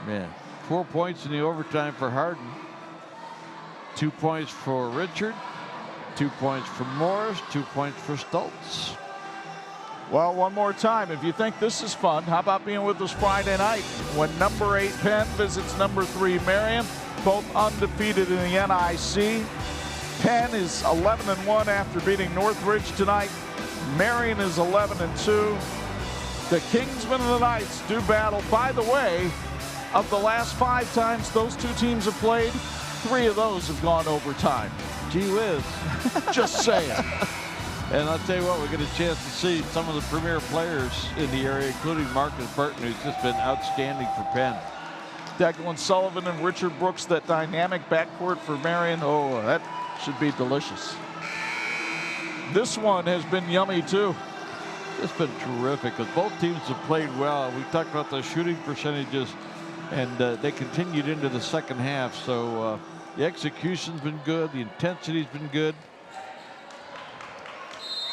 Man, 4 points in the overtime for Harden. 2 points for Richard. 2 points for Morris. 2 points for Stoltz. Well, one more time, if you think this is fun, how about being with us Friday night when number 8 Penn visits number 3 Marion, both undefeated in the NIC. Penn is 11-1 after beating Northridge tonight. Marion is 11-2. The Kingsmen and the Knights do battle. By the way, of the last 5 times those 2 teams have played, 3 of those have gone overtime. Gee whiz. Just saying. And I'll tell you what, we get a chance to see some of the premier players in the area, including Marcus Burton, who's just been outstanding for Penn. Declan Sullivan and Richard Brooks, that dynamic backcourt for Marion. Oh, that should be delicious. This one has been yummy too. It's been terrific because both teams have played well. We talked about the shooting percentages, and they continued into the second half. So the execution's been good. The intensity's been good.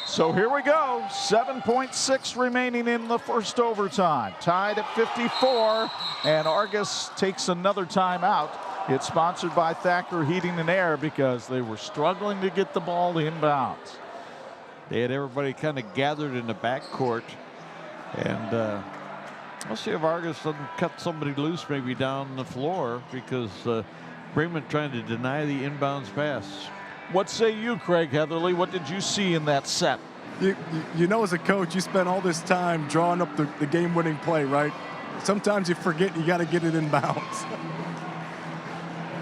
So here we go. 7.6 remaining in the first overtime. Tied at 54, and Argos takes another timeout. It's sponsored by Thacker Heating and Air because they were struggling to get the ball inbounds. They had everybody kind of gathered in the backcourt, and we'll see if Argos doesn't cut somebody loose maybe down the floor because Bremen trying to deny the inbounds pass. What say you, Craig Heatherly? What did you see in that set? You know, as a coach, you spend all this time drawing up the game-winning play, right? Sometimes you forget you got to get it inbounds.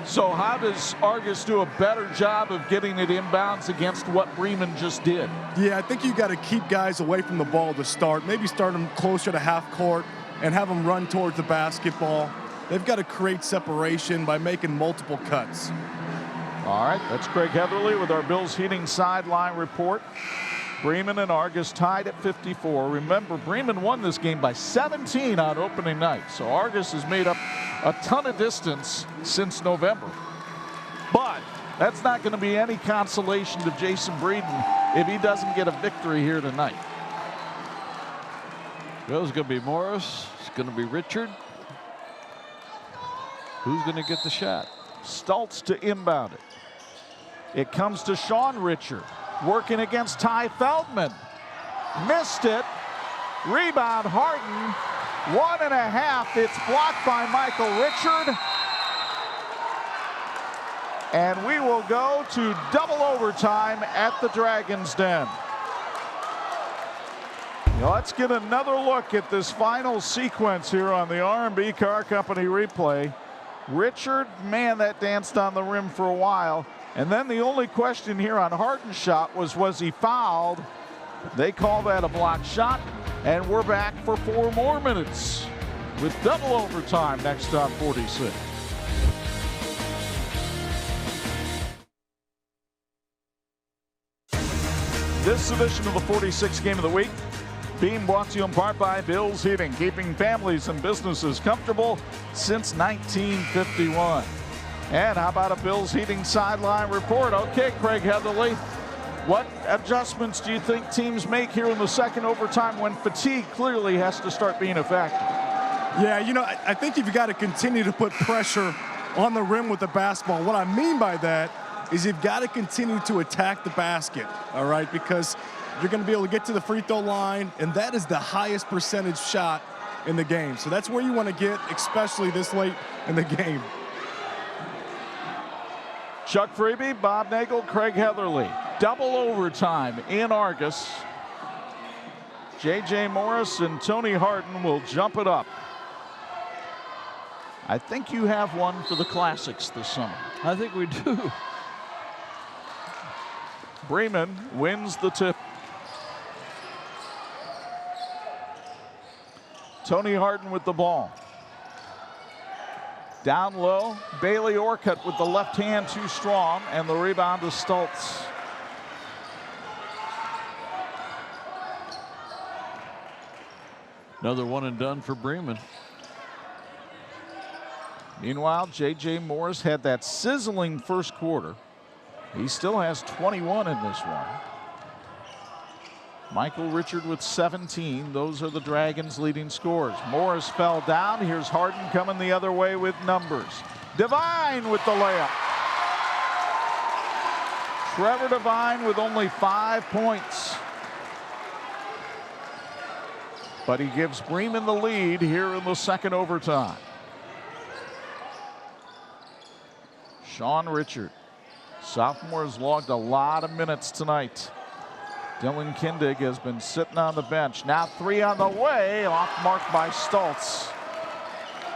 So how does Argos do a better job of getting it inbounds against what Bremen just did? Yeah, I think you got to keep guys away from the ball to start. Maybe start them closer to half court and have them run towards the basketball. They've got to create separation by making multiple cuts. All right, that's Craig Heatherly with our Bills Heating sideline report. Bremen and Argos tied at 54. Remember, Bremen won this game by 17 on opening night, so Argos has made up a ton of distance since November. But that's not going to be any consolation to Jason Breeden if he doesn't get a victory here tonight. Well, it's going to be Morris. It's going to be Richard. Who's going to get the shot? Stoltz to inbound it. It comes to Sean Richard, working against Ty Feldman. Missed it. Rebound, Harden. 1.5. It's blocked by Michael Richard. And we will go to double overtime at the Dragon's Den. Now let's get another look at this final sequence here on the R&B Car Company replay. Richard, man, that danced on the rim for a while. And then the only question here on Harden's shot was he fouled? They call that a blocked shot. And we're back for 4 more minutes with double overtime next on 46. This edition of the 46 Game of the Week being brought to you in part by Bills Heating, keeping families and businesses comfortable since 1951. And how about a Bills Heating sideline report? Okay, Craig Heatherly, what adjustments do you think teams make here in the second overtime when fatigue clearly has to start being a factor? Yeah, you know, I think you've got to continue to put pressure on the rim with the basketball. What I mean by that is you've got to continue to attack the basket, all right, because you're going to be able to get to the free throw line, and that is the highest percentage shot in the game. So that's where you want to get, especially this late in the game. Chuck Freeby, Bob Nagel, Craig Heatherly. Double overtime in Argos. J.J. Morris and Tony Harden will jump it up. I think you have one for the Classics this summer. I think we do. Bremen wins the tip. Tony Harden with the ball. Down low, Bailey Orcutt with the left hand too strong, and the rebound to Stultz. Another one and done for Bremen. Meanwhile, J.J. Morris had that sizzling first quarter. He still has 21 in this one. Michael Richard with 17. Those are the Dragons' leading scorers. Morris fell down. Here's Harden coming the other way with numbers. Devine with the layup. Trevor Devine with only 5 points. But he gives Bremen the lead here in the second overtime. Sean Richard, sophomore, has logged a lot of minutes tonight. Dylan Kindig has been sitting on the bench. Now 3 on the way, off mark by Stultz.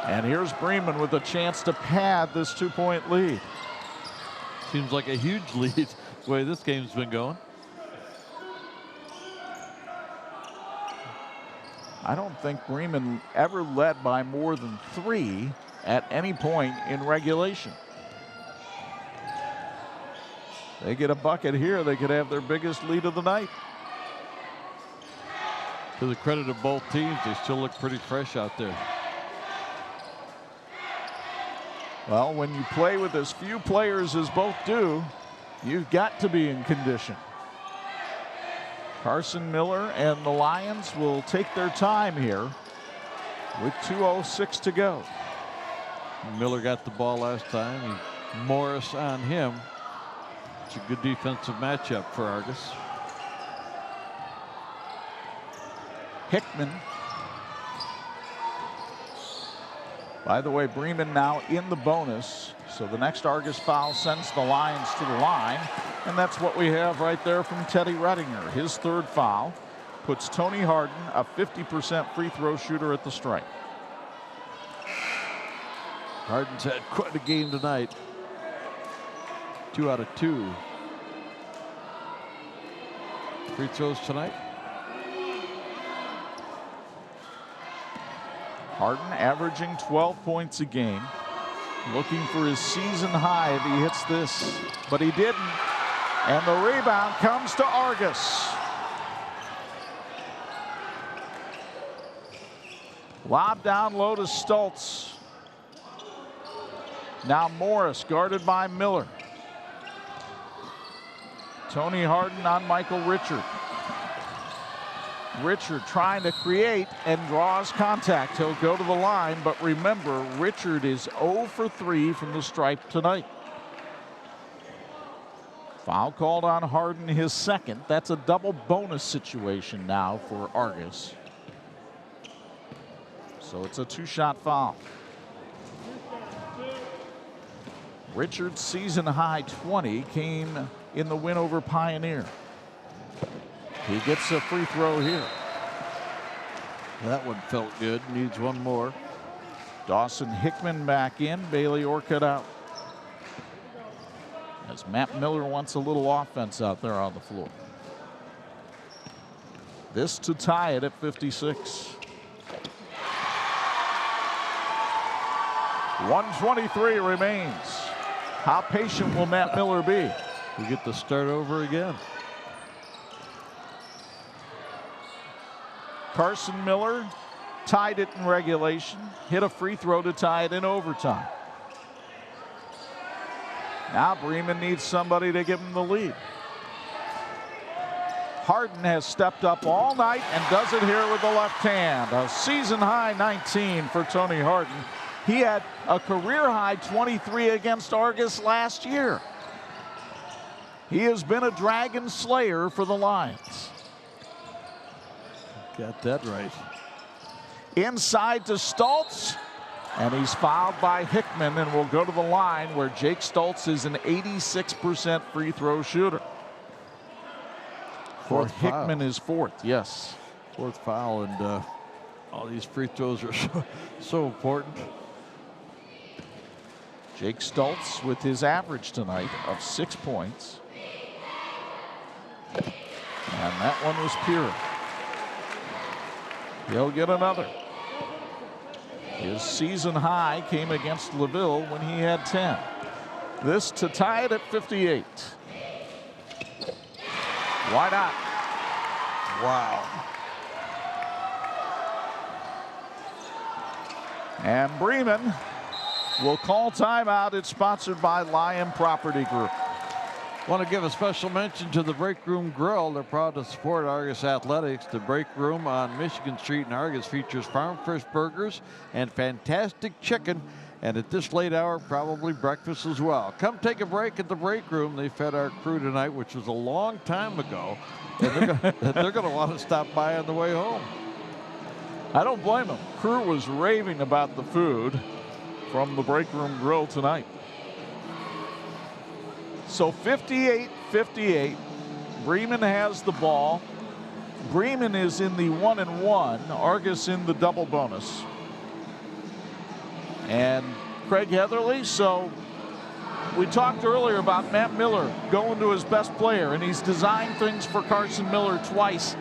And here's Bremen with a chance to pad this 2-point lead. Seems like a huge lead the way this game's been going. I don't think Bremen ever led by more than 3 at any point in regulation. They get a bucket here, they could have their biggest lead of the night. To the credit of both teams, they still look pretty fresh out there. Well, when you play with as few players as both do, you've got to be in condition. Carson Miller and the Lions will take their time here with 2:06 to go. Miller got the ball last time. Morris on him. It's a good defensive matchup for Argos. Hickman. By the way, Bremen now in the bonus, so the next Argos foul sends the Lions to the line, and that's what we have right there from Teddy Rettinger. His third foul puts Tony Harden, a 50% free throw shooter, at the stripe. Harden's had quite a game tonight. 2 out of 2 free throws tonight. Harden averaging 12 points a game. Looking for his season high if he hits this, but he didn't. And the rebound comes to Argos. Lob down low to Stultz. Now Morris guarded by Miller. Tony Harden on Michael Richard. Richard trying to create and draws contact. He'll go to the line, but remember, Richard is 0 for 3 from the stripe tonight. Foul called on Harden, his second. That's a double bonus situation now for Argos. So it's a 2-shot foul. Richard's season high 20 came in the win over Pioneer. He gets a free throw here. That one felt good. Needs one more. Dawson Hickman back in. Bailey Orcutt out. As Matt Miller wants a little offense out there on the floor. This to tie it at 56. 1:23 remains. How patient will Matt Miller be? We get to start over again. Carson Miller tied it in regulation, hit a free throw to tie it in overtime. Now Bremen needs somebody to give him the lead. Harden has stepped up all night and does it here with the left hand. A season high 19 for Tony Harden. He had a career high 23 against Argos last year. He has been a Dragon Slayer for the Lions. Got that right. Inside to Stultz, and he's fouled by Hickman and will go to the line where Jake Stultz is an 86% free throw shooter. For Hickman is fourth, yes. Fourth foul, and all these free throws are so important. Jake Stultz with his average tonight of 6 points. And that one was pure. He'll get another. His season high came against LaVille when he had 10. This to tie it at 58. Why not? Wow. And Bremen will call timeout. It's sponsored by Lion Property Group. Want to give a special mention to the Break Room Grill. They're proud to support Argos Athletics. The Break Room on Michigan Street in Argos features farm fresh burgers and fantastic chicken. And at this late hour, probably breakfast as well. Come take a break at the Break Room. They fed our crew tonight, which was a long time ago. And they're going to want to stop by on the way home. I don't blame them. Crew was raving about the food from the Break Room Grill tonight. So 58-58. Bremen has the ball. Bremen is in the 1-1. Argos in the double bonus. And Craig Heatherly, so we talked earlier about Matt Miller going to his best player, and he's designed things for Carson Miller twice.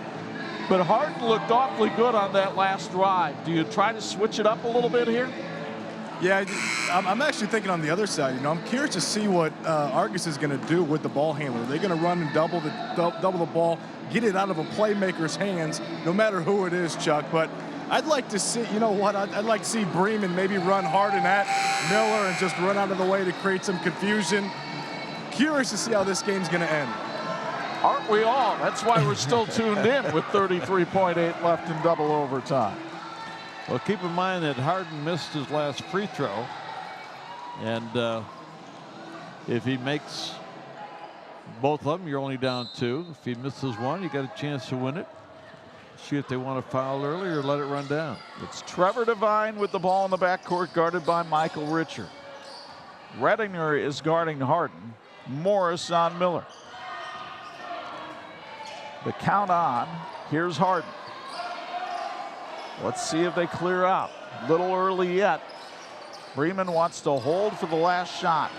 But Harden looked awfully good on that last drive. Do you try to switch it up a little bit here? Yeah, I'm actually thinking on the other side. You know, I'm curious to see what Argos is going to do with the ball handler. They're going to run and double the ball, get it out of a playmaker's hands, no matter who it is, Chuck. But I'd like to see, you know what? I'd like to see Bremen maybe run Harden at Miller and just run out of the way to create some confusion. Curious to see how this game's going to end. Aren't we all? That's why we're still tuned in with 33.8 left in double overtime. Well, keep in mind that Harden missed his last free throw. And if he makes both of them, you're only down 2. If he misses one, you got a chance to win it. See if they want to foul early or let it run down. It's Trevor Devine with the ball in the backcourt, guarded by Michael Richard. Redinger is guarding Harden. Morris on Miller. The count on. Here's Harden. Let's see if they clear out. Little early yet. Bremen wants to hold for the last shot.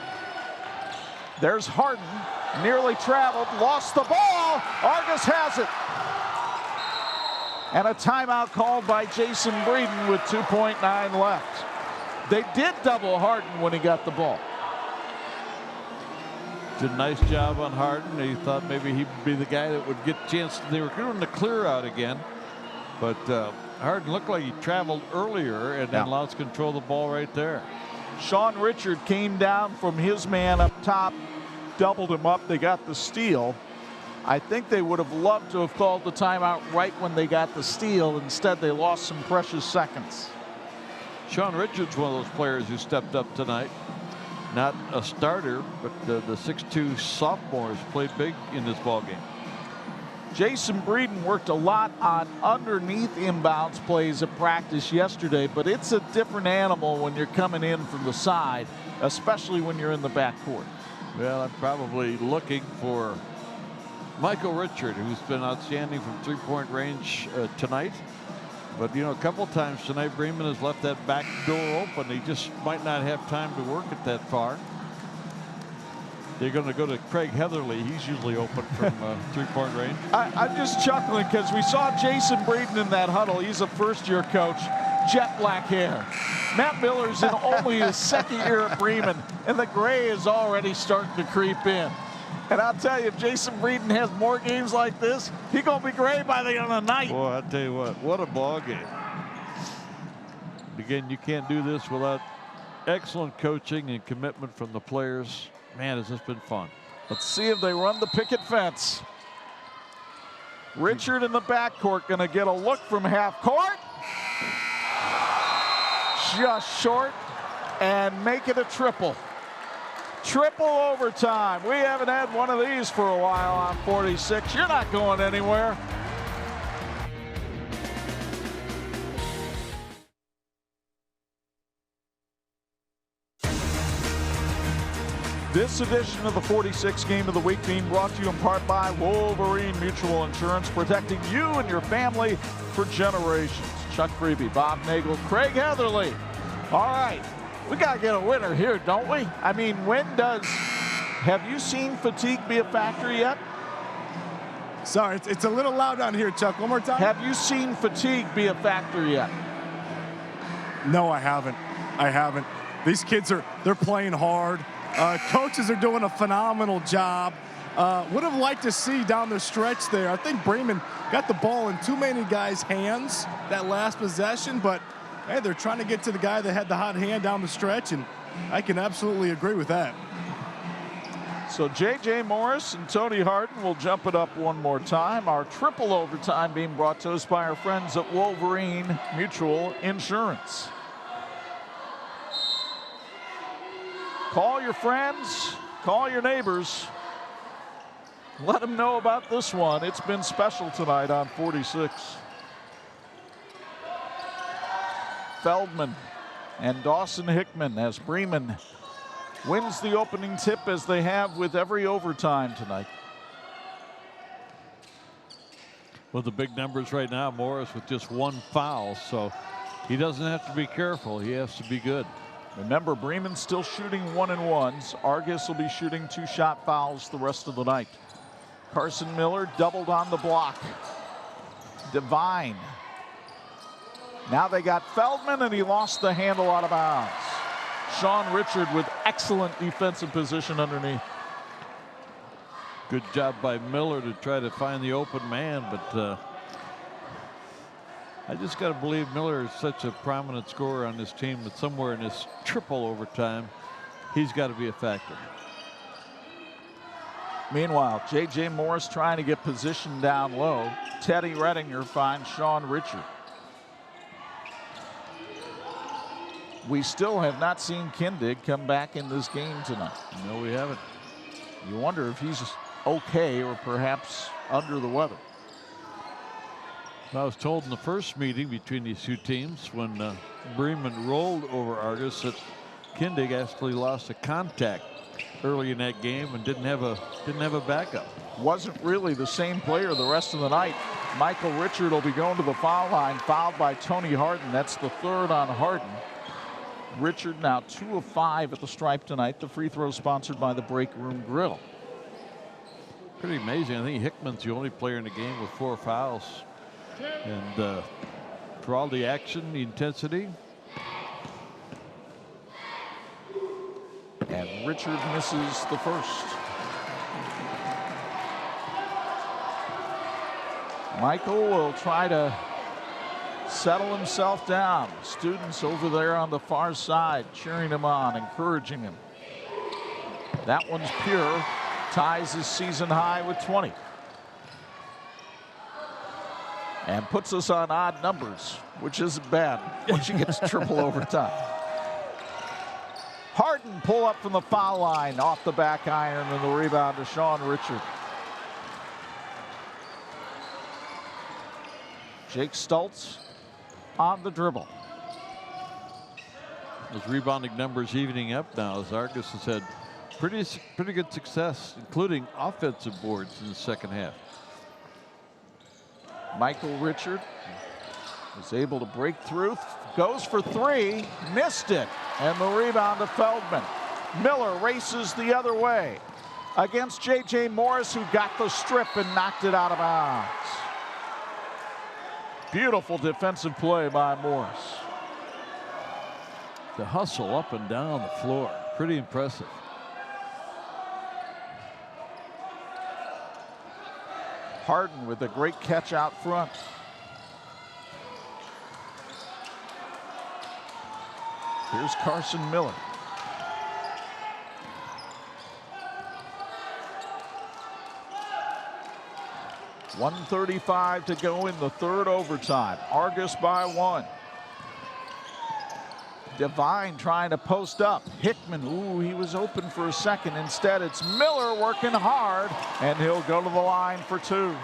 There's Harden. Nearly traveled. Lost the ball. Argos has it. And a timeout called by Jason Breeden with 2.9 left. They did double Harden when he got the ball. Did a nice job on Harden. He thought maybe he'd be the guy that would get a chance. They were doing the clear out again. But Harden looked like he traveled earlier and then lost control of the ball right there. Sean Richard came down from his man up top, doubled him up. They got the steal. I think they would have loved to have called the timeout right when they got the steal. Instead, they lost some precious seconds. Sean Richards, one of those players who stepped up tonight. Not a starter, but the 6'2 sophomore has played big in this ballgame. Jason Breeden worked a lot on underneath inbounds plays at practice yesterday, but it's a different animal when you're coming in from the side, especially when you're in the backcourt. Well, I'm probably looking for Michael Richard, who's been outstanding from three-point range tonight. But, you know, a couple times tonight, Bremen has left that back door open. He just might not have time to work it that far. They're going to go to Craig Heatherly. He's usually open from three-point range. I'm just chuckling because we saw Jason Breeden in that huddle. He's a first-year coach, jet black hair. Matt Miller's in only his second year at Bremen, and the gray is already starting to creep in. And I'll tell you, if Jason Breeden has more games like this, he's going to be gray by the end of the night. Boy, I'll tell you what a ball game. Again, you can't do this without excellent coaching and commitment from the players. Man, has this been fun. Let's see if they run the picket fence. Richard in the backcourt going to get a look from half court. Just short and make it a triple. Triple overtime. We haven't had one of these for a while on 46. You're not going anywhere. This edition of the 46 Game of the Week being brought to you in part by Wolverine Mutual Insurance, protecting you and your family for generations. Chuck Freeby, Bob Nagel, Craig Heatherly. All right, we got to get a winner here, don't we? I mean, have you seen fatigue be a factor yet? Sorry, it's a little loud down here, Chuck. One more time. Have you seen fatigue be a factor yet? No, I haven't. These kids they're playing hard. Coaches are doing a phenomenal job. Would have liked to see down the stretch there. I think Bremen got the ball in too many guys' hands that last possession, but hey, they're trying to get to the guy that had the hot hand down the stretch, and I can absolutely agree with that. So J.J. Morris and Tony Harden will jump it up one more time. Our triple overtime being brought to us by our friends at Wolverine Mutual Insurance. Call your friends, call your neighbors. Let them know about this one. It's been special tonight on 46. Feldman and Dawson Hickman as Bremen wins the opening tip, as they have with every overtime tonight. Well, the big numbers right now, Morris with just 1 foul, so he doesn't have to be careful. He has to be good. Remember, Bremen's still shooting 1-and-1s. Argos will be shooting 2-shot fouls the rest of the night. Carson Miller doubled on the block. Devine. Now they got Feldman, and he lost the handle out of bounds. Sean Richard with excellent defensive position underneath. Good job by Miller to try to find the open man, but I just got to believe Miller is such a prominent scorer on this team that somewhere in this triple overtime, he's got to be a factor. Meanwhile, J.J. Morris trying to get position down low. Teddy Redinger finds Sean Richard. We still have not seen Kindig come back in this game tonight. No, we haven't. You wonder if he's okay or perhaps under the weather. I was told in the first meeting between these two teams when Bremen rolled over Argos that Kindig actually lost a contact early in that game and didn't have a backup. Wasn't really the same player the rest of the night. Michael Richard will be going to the foul line, fouled by Tony Harden. That's the third on Harden. Richard now 2 of 5 at the stripe tonight. The free throw sponsored by the Break Room Grill. Pretty amazing. I think Hickman's the only player in the game with 4 fouls. And for all the action, the intensity. And Richard misses the first. Michael will try to settle himself down. Students over there on the far side cheering him on, encouraging him. That one's pure. Ties his season high with 20. And puts us on odd numbers, which isn't bad once you get to triple overtime. Harden pull up from the foul line off the back iron, and the rebound to Sean Richard. Jake Stultz on the dribble. Those rebounding numbers evening up now as Argos has had pretty good success, including offensive boards in the second half. Michael Richard was able to break through, goes for 3, missed it, and the rebound to Feldman. Miller races the other way against J.J. Morris, who got the strip and knocked it out of bounds. Beautiful defensive play by Morris. The hustle up and down the floor, pretty impressive. Harden with a great catch out front. Here's Carson Miller. .135 to go in the third overtime. Argos by 1. Devine trying to post up. Hickman, ooh, he was open for a second. Instead, it's Miller working hard, and he'll go to the line for 2.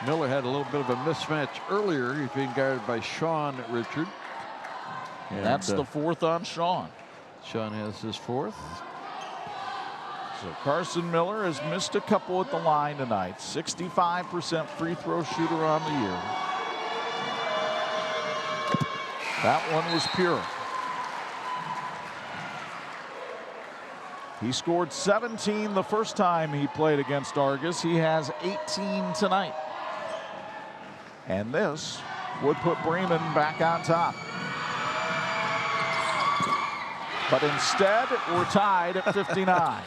Miller had a little bit of a mismatch earlier. He's being guarded by Sean Richard. And that's the 4th on Sean. Sean has his 4th. So Carson Miller has missed a couple at the line tonight. 65% free throw shooter on the year. That one was pure. He scored 17 the first time he played against Argos. He has 18 tonight. And this would put Bremen back on top. But instead, we're tied at 59.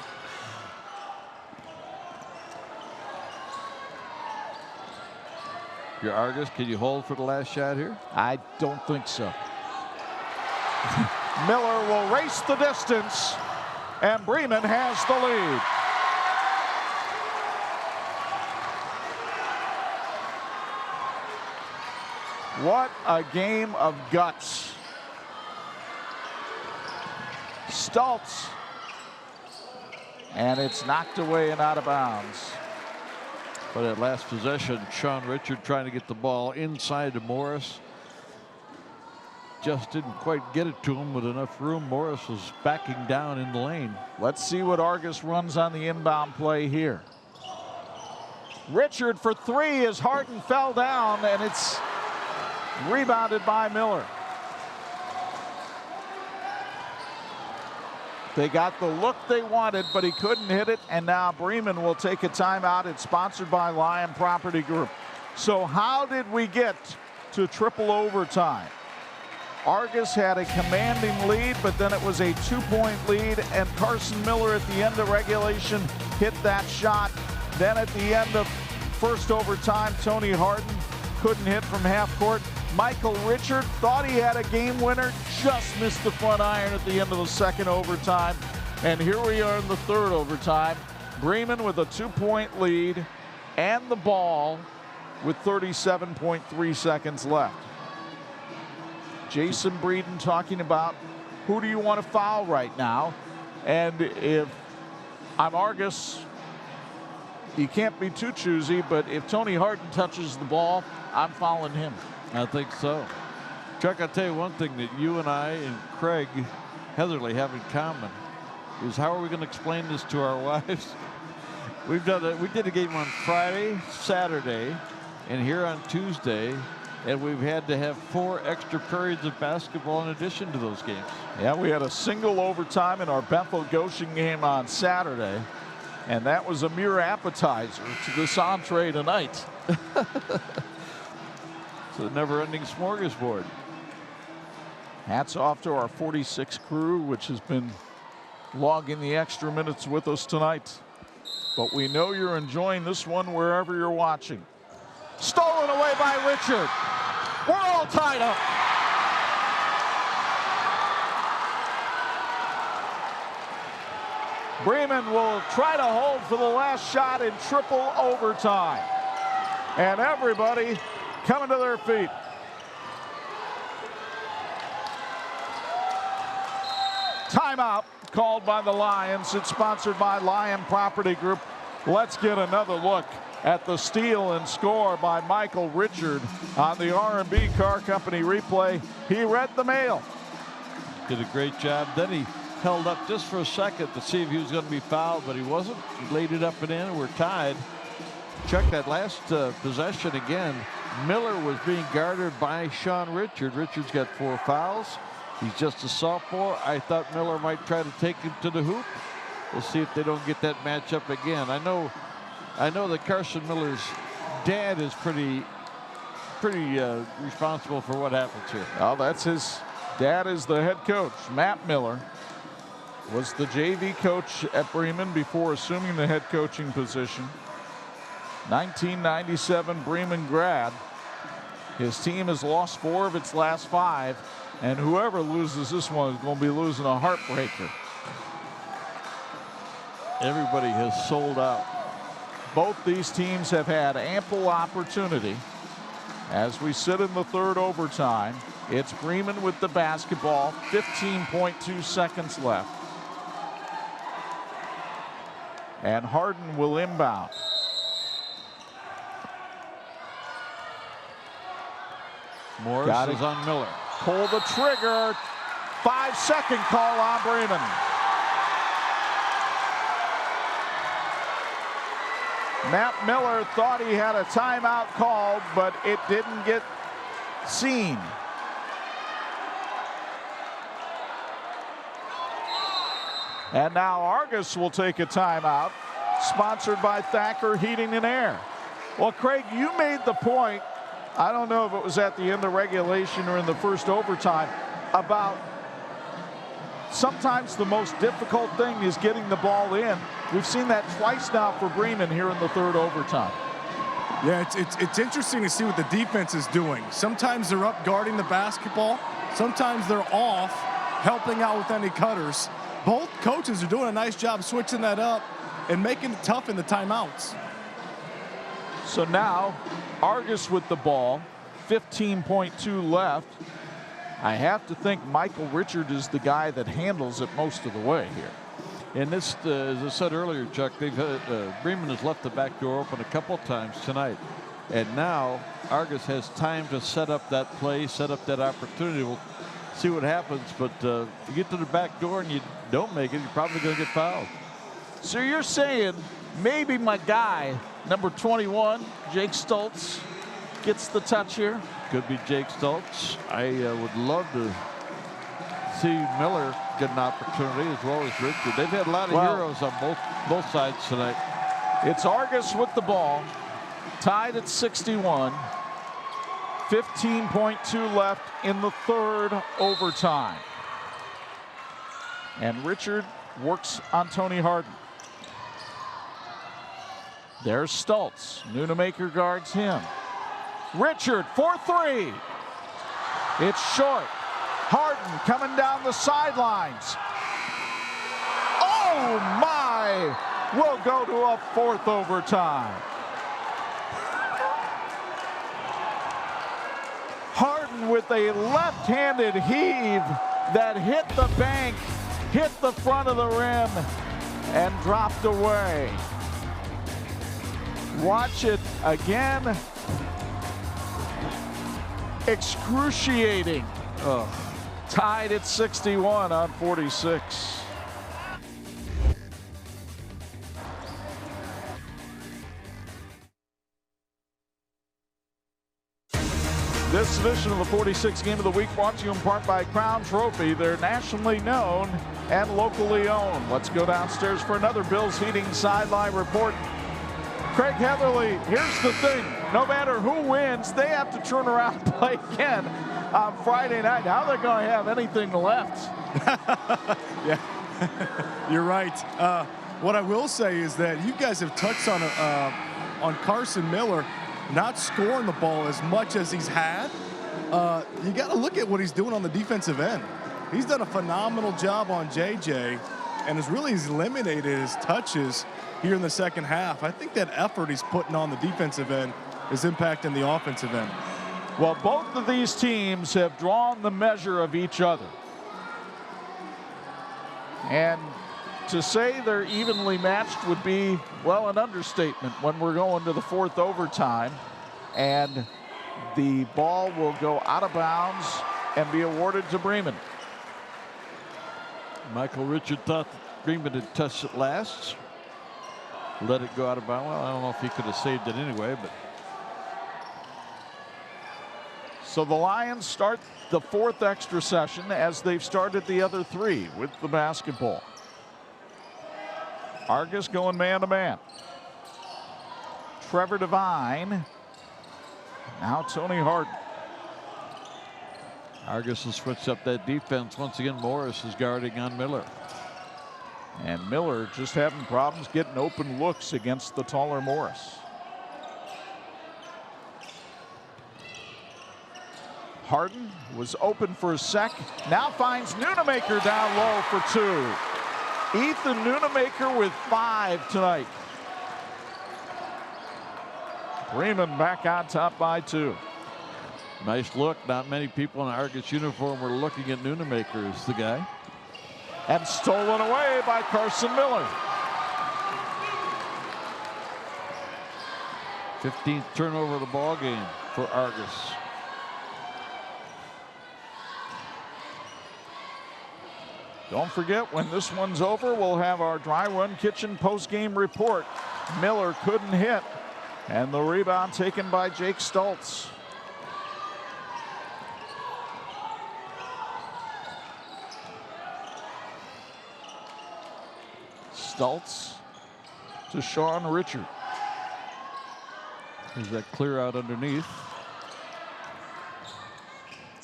Your Argos, can you hold for the last shot here? I don't think so. Miller will race the distance, and Bremen has the lead. What a game of guts. Stultz, and it's knocked away and out of bounds. But at last possession, Sean Richard trying to get the ball inside to Morris. Just didn't quite get it to him with enough room. Morris was backing down in the lane. Let's see what Argos runs on the inbound play here. Richard for three as Harden fell down, and it's rebounded by Miller. They got the look they wanted, but he couldn't hit it, and now Bremen will take a timeout. It's sponsored by Lion Property Group. So how did we get to triple overtime? Argos had a commanding lead, but then it was a 2-point lead, and Carson Miller at the end of regulation hit that shot. Then at the end of first overtime, Tony Harden couldn't hit from half court. Michael Richard thought he had a game winner, just missed the front iron at the end of the second overtime. And here we are in the third overtime. Bremen with a 2-point lead and the ball with 37.3 seconds left. Jason Breeden talking about who do you want to foul right now? And if I'm Argos, you can't be too choosy, but if Tony Harden touches the ball, I'm fouling him. I think so. Chuck, I'll tell you one thing that you and I and Craig Heatherly have in common is how are we going to explain this to our wives? We did a game on Friday, Saturday, and here on Tuesday, and we've had to have 4 extra periods of basketball in addition to those games. Yeah, we had a single overtime in our Bethel Goshen game on Saturday, and that was a mere appetizer to this entree tonight. It's a never-ending smorgasbord. Hats off to our 46 crew, which has been logging the extra minutes with us tonight. But we know you're enjoying this one wherever you're watching. Stolen away by Richard. We're all tied up. Bremen will try to hold for the last shot in triple overtime. And everybody coming to their feet. Timeout called by the Lions. It's sponsored by Lion Property Group. Let's get another look at the steal and score by Michael Richard on the R&B Car Company replay. He read the mail. Did a great job. Then he held up just for a second to see if he was going to be fouled, but he wasn't. He laid it up and in, and we're tied. Check that last possession again. Miller was being guarded by Sean Richard. Richard's got 4 fouls. He's just a sophomore. I thought Miller might try to take him to the hoop. We'll see if they don't get that matchup again. I know that Carson Miller's dad is pretty responsible for what happens here. Well, that's his dad is the head coach. Matt Miller was the JV coach at Bremen before assuming the head coaching position. 1997 Bremen grad. His team has lost 4 of its last 5, and whoever loses this one is going to be losing a heartbreaker. Everybody has sold out. Both these teams have had ample opportunity. As we sit in the third overtime, it's Bremen with the basketball, 15.2 seconds left. And Harden will inbound. Morris is on Miller. Pull the trigger. 5-second call on Bremen. Matt Miller thought he had a timeout called, but it didn't get seen. And now Argos will take a timeout, sponsored by Thacker Heating and Air. Well, Craig, you made the point I don't know if it was at the end of regulation or in the first overtime, about sometimes the most difficult thing is getting the ball in. We've seen that twice now for Bremen here in the third overtime. Yeah, it's interesting to see what the defense is doing. Sometimes they're up guarding the basketball. Sometimes they're off helping out with any cutters. Both coaches are doing a nice job switching that up and making it tough in the timeouts. So now Argos with the ball, 15.2 left. I have to think Michael Richard is the guy that handles it most of the way here. And this, as I said earlier, Chuck, they've Bremen has left the back door open a couple of times tonight. And now Argos has time to set up that play, set up that opportunity. We'll see what happens. But if you get to the back door and you don't make it, you're probably going to get fouled. So you're saying maybe my guy, number 21, Jake Stoltz, gets the touch here? Could be Jake Stoltz. I would love to see Miller get an opportunity as well as Richard. They've had a lot of heroes on both sides tonight. It's Argos with the ball, tied at 61. 15.2 left in the third overtime. And Richard works on Tony Harden. There's Stoltz. Nunemaker guards him. Richard for three. It's short. Harden coming down the sidelines. Oh my! We'll go to a fourth overtime. Harden with a left-handed heave that hit the bank, hit the front of the rim, and dropped away. Watch it again. Excruciating. Tied at 61 on 46. This edition of the 46 Game of the Week brought to you in part by Crown Trophy. They're nationally known and locally owned. Let's go downstairs for another Bills Heating Sideline Report. Craig Heatherly, here's the thing. No matter who wins, they have to turn around and play again on Friday night. How are they going to have anything left? Yeah, you're right. What I will say is that you guys have touched on Carson Miller not scoring the ball as much as he's had. You got to look at what he's doing on the defensive end. He's done a phenomenal job on JJ and has really eliminated his touches here in the second half. I think that effort he's putting on the defensive end is impacting the offensive end. Well, both of these teams have drawn the measure of each other. And to say they're evenly matched would be, well, an understatement when we're going to the fourth overtime. And the ball will go out of bounds and be awarded to Bremen. Michael Richard thought Bremen had touched it last. Let it go out of bounds. Well, I don't know if he could have saved it anyway, but. So the Lions start the fourth extra session as they've started the other three with the basketball. Argos going man-to-man. Trevor Devine. Now Tony Harden. Argos will switch up that defense. Once again, Morris is guarding on Miller. And Miller just having problems getting open looks against the taller Morris. Harden was open for a sec. Now finds Nunemaker down low for two. Ethan Nunemaker with 5 tonight. Bremen back on top by 2. Nice look. Not many people in an Argos uniform were looking at Nunemaker as the guy. And stolen away by Carson Miller. 15th turnover of the ball game for Argos. Don't forget, when this one's over, we'll have our Dry Run Kitchen post-game report. Miller couldn't hit, and the rebound taken by Jake Stoltz. Stoltz to Sean Richard. There's that clear out underneath.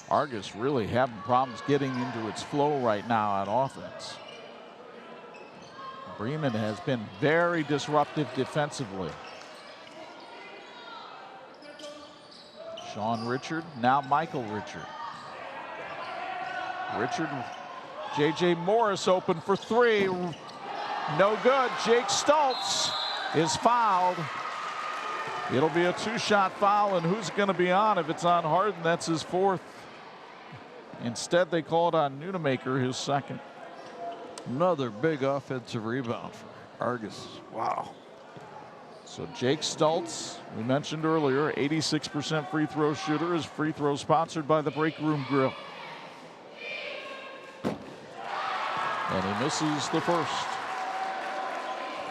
Argos really having problems getting into its flow right now on offense. Bremen has been very disruptive defensively. Sean Richard, now Michael Richard. Richard, J.J. Morris open for three. No good. Jake Stultz is fouled. It'll be a two-shot foul, and who's going to be on? If it's on Harden, that's his fourth. Instead, they called on Nunemaker, his second. Another big offensive rebound for Argos. Wow. So Jake Stultz, we mentioned earlier, 86% free throw shooter. His free throw sponsored by the Break Room Grill. And he misses the first.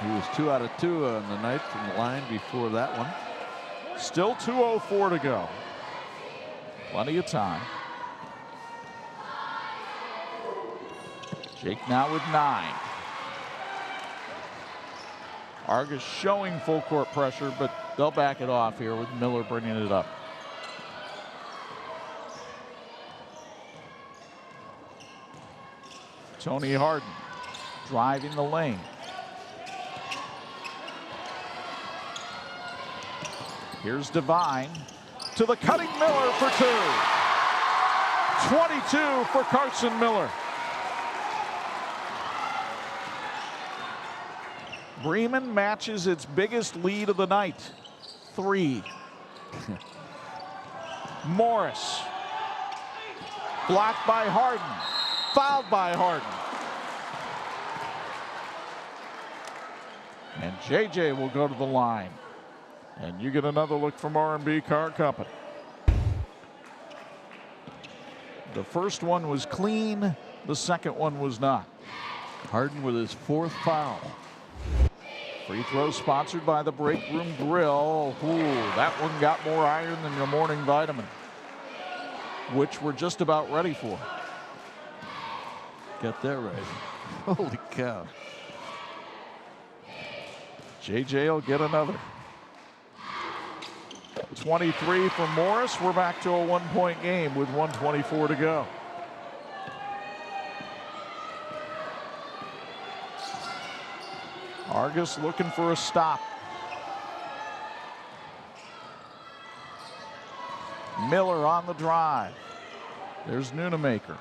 He was 2 out of 2 on the night from the line before that one. Still 2:04 to go. Plenty of time. Jake now with 9. Argos showing full court pressure, but they'll back it off here with Miller bringing it up. Tony Harden driving the lane. Here's Devine to the cutting Miller for 2. 22 for Carson Miller. Bremen matches its biggest lead of the night, 3. Morris, blocked by Harden, fouled by Harden. And JJ will go to the line. And you get another look from R&B Car Company. The first one was clean, the second one was not. Harden with his 4th foul. Free throw sponsored by the Break Room Grill. Ooh, that one got more iron than your morning vitamin, which we're just about ready for. Got that right. Holy cow. JJ will get another. 23 for Morris. We're back to a 1-point game with 1:24 to go. Argos looking for a stop. Miller on the drive. There's Nunemaker.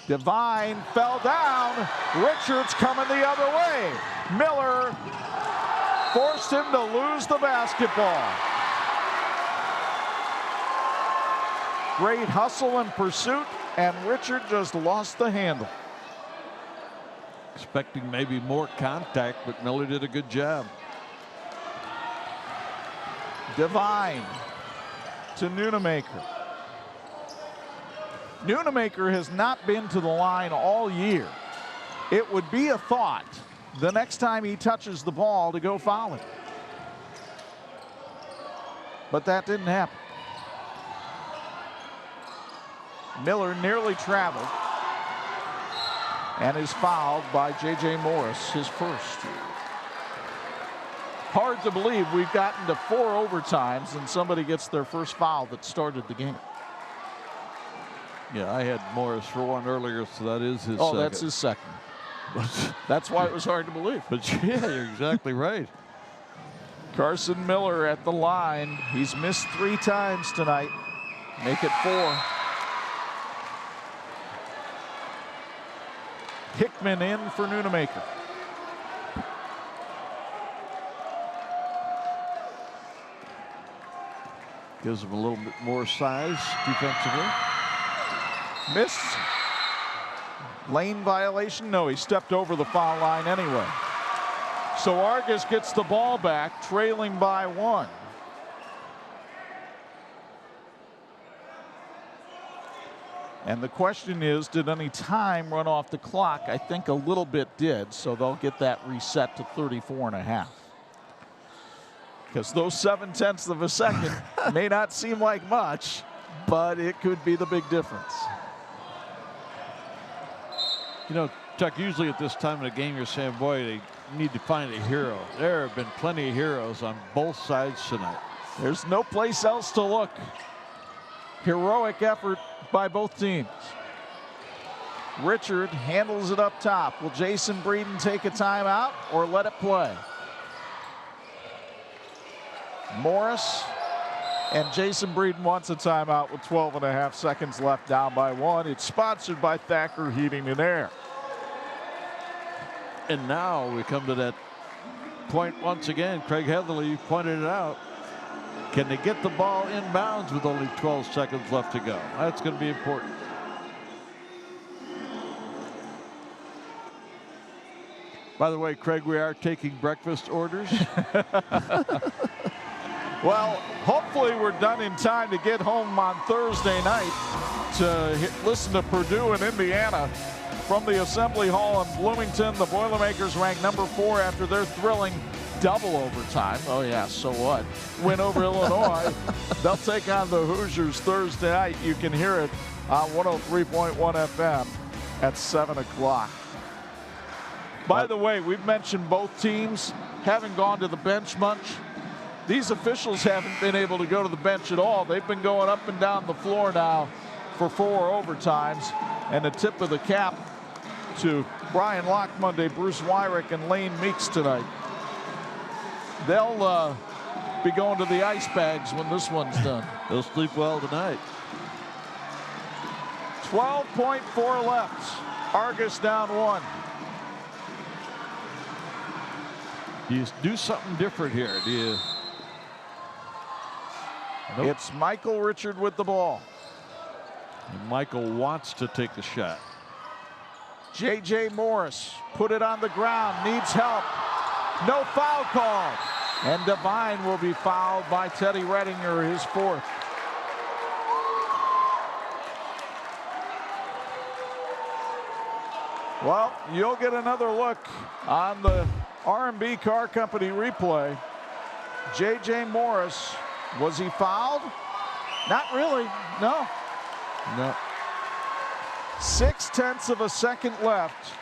Devine fell down. Richards coming the other way. Miller forced him to lose the basketball. Great hustle and pursuit, and Richard just lost the handle. Expecting maybe more contact, but Miller did a good job. Devine to Nunemaker. Nunemaker has not been to the line all year. It would be a thought the next time he touches the ball to go foul him. But that didn't happen. Miller nearly traveled and is fouled by J.J. Morris, his first. Hard to believe we've gotten to 4 overtimes and somebody gets their first foul that started the game. Yeah, I had Morris for one earlier, so that is his Oh, second. that's his second. That's why it was hard to believe. But yeah, you're exactly right. Carson Miller at the line. He's missed 3 times tonight. Make it 4. Hickman in for Nunemaker. Gives him a little bit more size defensively. Miss. Lane violation? No, he stepped over the foul line anyway. So Argos gets the ball back, trailing by 1. And the question is, did any time run off the clock? I think a little bit did, so they'll get that reset to 34.5. Because those 0.7 of a second may not seem like much, but it could be the big difference. You know, Chuck, usually at this time in the game, you're saying, boy, they need to find a hero. There have been plenty of heroes on both sides tonight. There's no place else to look. Heroic effort by both teams. Richard handles it up top. Will Jason Breeden take a timeout or let it play? Morris and Jason Breeden wants a timeout with 12.5 seconds left, down by 1. It's sponsored by Thacker Heating and Air. And now we come to that point once again. Craig Heatherly pointed it out. Can they get the ball inbounds with only 12 seconds left to go? That's going to be important. By the way, Craig, we are taking breakfast orders. Well, hopefully we're done in time to get home on Thursday night to listen to Purdue and Indiana from the Assembly Hall in Bloomington. The Boilermakers ranked number 4 after their thrilling double overtime. Oh yeah, so what? Win over Illinois. They'll take on the Hoosiers Thursday night. You can hear it on 103.1 FM at 7 o'clock. By the way, we've mentioned both teams haven't gone to the bench much. These officials haven't been able to go to the bench at all. They've been going up and down the floor now for 4 overtimes. And a tip of the cap to Brian Lockmonday, Bruce Wyrick, and Lane Meeks tonight. They'll be going to the ice bags when this one's done. They'll sleep well tonight. 12.4 left. Argos down 1. Do you do something different here? Do you? Nope. It's Michael Richard with the ball. And Michael wants to take the shot. J.J. Morris put it on the ground, needs help. No foul call. And Devine will be fouled by Teddy Redinger, his 4th. Well, you'll get another look on the R&B Car Company replay. J.J. Morris, was he fouled? Not really, no. No. 0.6 of a second left,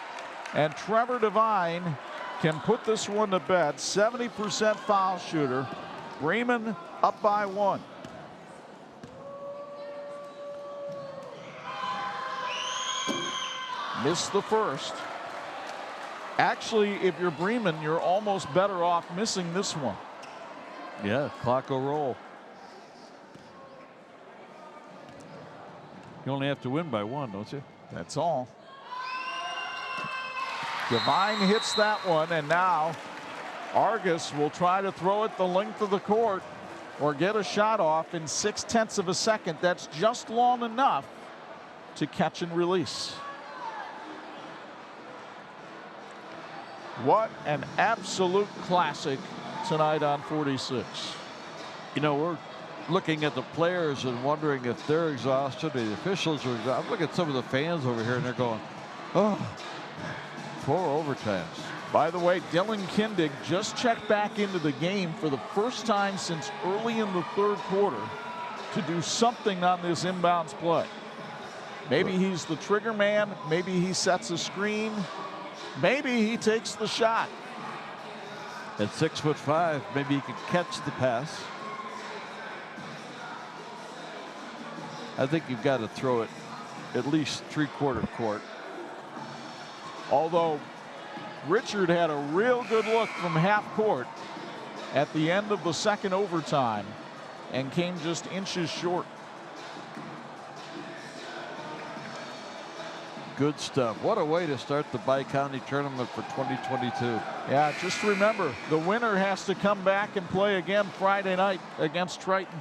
and Trevor Devine can put this one to bed. 70% foul shooter. Bremen up by 1. Missed the first. Actually, if you're Bremen, you're almost better off missing this one. Yeah, clock will roll. You only have to win by 1, don't you? That's all. Devine hits that one, and now Argos will try to throw it the length of the court or get a shot off in 0.6 of a second. That's just long enough to catch and release. What an absolute classic tonight on 46. You know, we're looking at the players and wondering if they're exhausted or the officials are exhausted. I'm looking at some of the fans over here and they're going, oh, 4 overtimes. By the way, Dylan Kindig just checked back into the game for the first time since early in the 3rd quarter to do something on this inbounds play. Maybe he's the trigger man. Maybe he sets a screen. Maybe he takes the shot. At 6'5", maybe he can catch the pass. I think you've got to throw it at least 3/4 court. Although Richard had a real good look from half court at the end of the 2nd overtime and came just inches short. Good stuff. What a way to start the Bi-County tournament for 2022. Yeah, just remember, the winner has to come back and play again Friday night against Triton.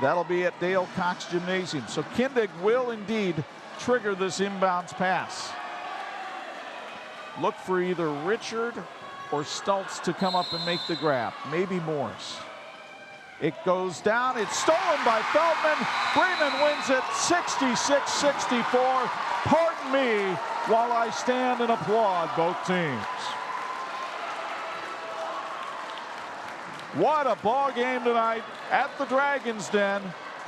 That'll be at Dale Cox Gymnasium. So Kindig will indeed trigger this inbounds pass. Look for either Richard or Stultz to come up and make the grab. Maybe Morris. It goes down. It's stolen by Feldman. Bremen wins it 66-64. Pardon me while I stand and applaud both teams. What a ball game tonight at the Dragon's Den.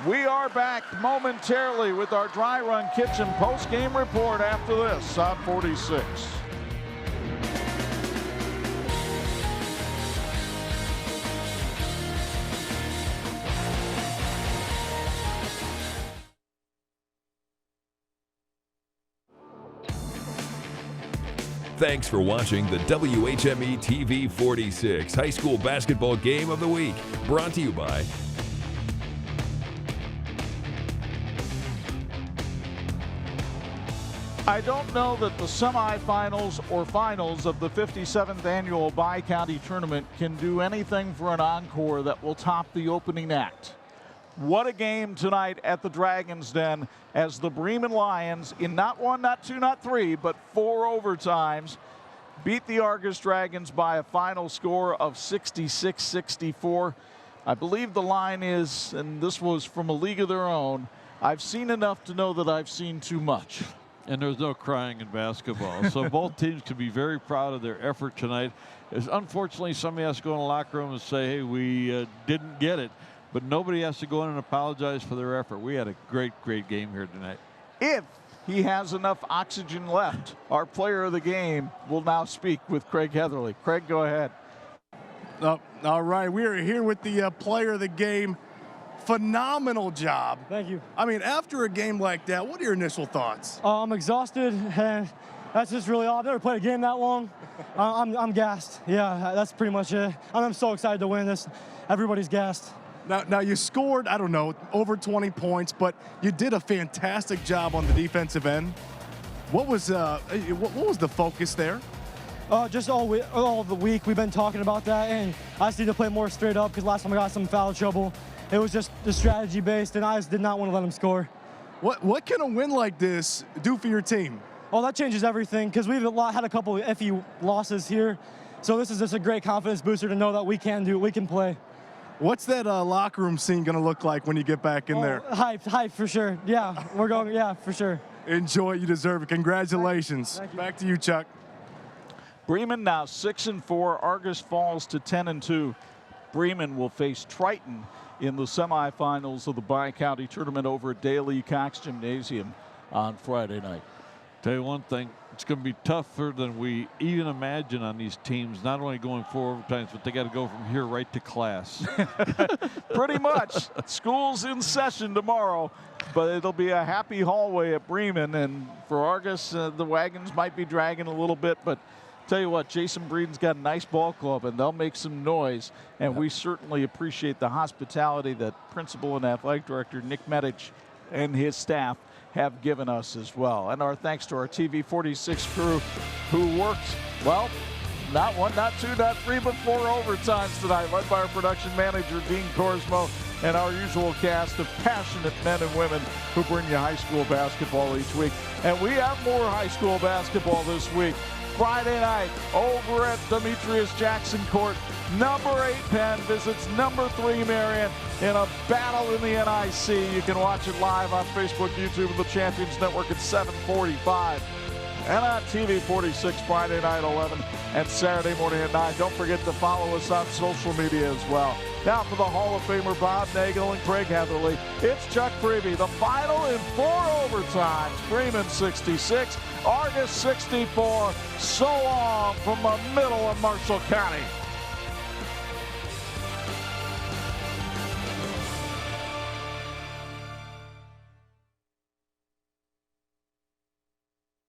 We are back momentarily with our Dry Run Kitchen post-game report after this on 46. Thanks for watching the WHME TV 46 High School Basketball Game of the Week, brought to you by I don't know that the semifinals or finals of the 57th annual Bi-County Tournament can do anything for an encore that will top the opening act. What a game tonight at the Dragon's Den as the Bremen Lions, in not one, not two, not three, but 4 overtimes, beat the Argos Dragons by a final score of 66-64. I believe the line is, and this was from a league of their own, I've seen enough to know that I've seen too much. And there's no crying in basketball. So both teams can be very proud of their effort tonight. Unfortunately, somebody has to go in the locker room and say, hey, we didn't get it. But nobody has to go in and apologize for their effort. We had a great, great game here tonight. If he has enough oxygen left, our player of the game will now speak with Craig Heatherly. Craig, go ahead. All right, we are here with the player of the game. Phenomenal job. Thank you. I mean, after a game like that, what are your initial thoughts? I'm exhausted, and that's just really all. I've never played a game that long. I'm gassed. Yeah, that's pretty much it. I'm so excited to win this. Everybody's gassed. Now you scored, I don't know, over 20 points, but you did a fantastic job on the defensive end. What was the focus there? Just all the week we've been talking about that, and I just need to play more straight up because last time I got some foul trouble. It was just the strategy based, and I just did not want to let them score. What can a win like this do for your team? Oh, that changes everything because we've had a couple of iffy losses here. So this is just a great confidence booster to know that we can do it, we can play. What's that locker room scene going to look like when you get back in there? Hype for sure. Yeah, we're going, yeah, for sure. Enjoy it, you deserve it. Congratulations. Thank you. Back to you, Chuck. Bremen now 6-4. Argos falls to 10-2. Bremen will face Triton in the semifinals of the Bi-County Tournament over at Daly Cox Gymnasium on Friday night. Tell you one thing, it's going to be tougher than we even imagine on these teams, not only going 4 overtimes, but they got to go from here right to class. Pretty much. School's in session tomorrow, but it'll be a happy hallway at Bremen. And for Argos, the wagons might be dragging a little bit, but tell you what, Jason Breeden's got a nice ball club, and they'll make some noise. And we certainly appreciate the hospitality that Principal and Athletic Director Nick Medich and his staff have given us as well. And our thanks to our TV 46 crew who worked, well, not 1, not 2, not 3, but 4 overtimes tonight, led by our production manager, Dean Corsmo, and our usual cast of passionate men and women who bring you high school basketball each week. And we have more high school basketball this week. Friday night over at Demetrius Jackson Court, number 8 Penn visits number 3 Marion in a battle in the NIC. You can watch it live on Facebook, YouTube, and the Champions Network at 7:45. And on TV 46 Friday night 11 and Saturday morning at 9. Don't forget to follow us on social media as well. Now for the Hall of Famer Bob Nagel and Craig Heatherly, it's Chuck Freeby. The final in 4 overtimes. Bremen 66, Argos 64. So long from the middle of Marshall County.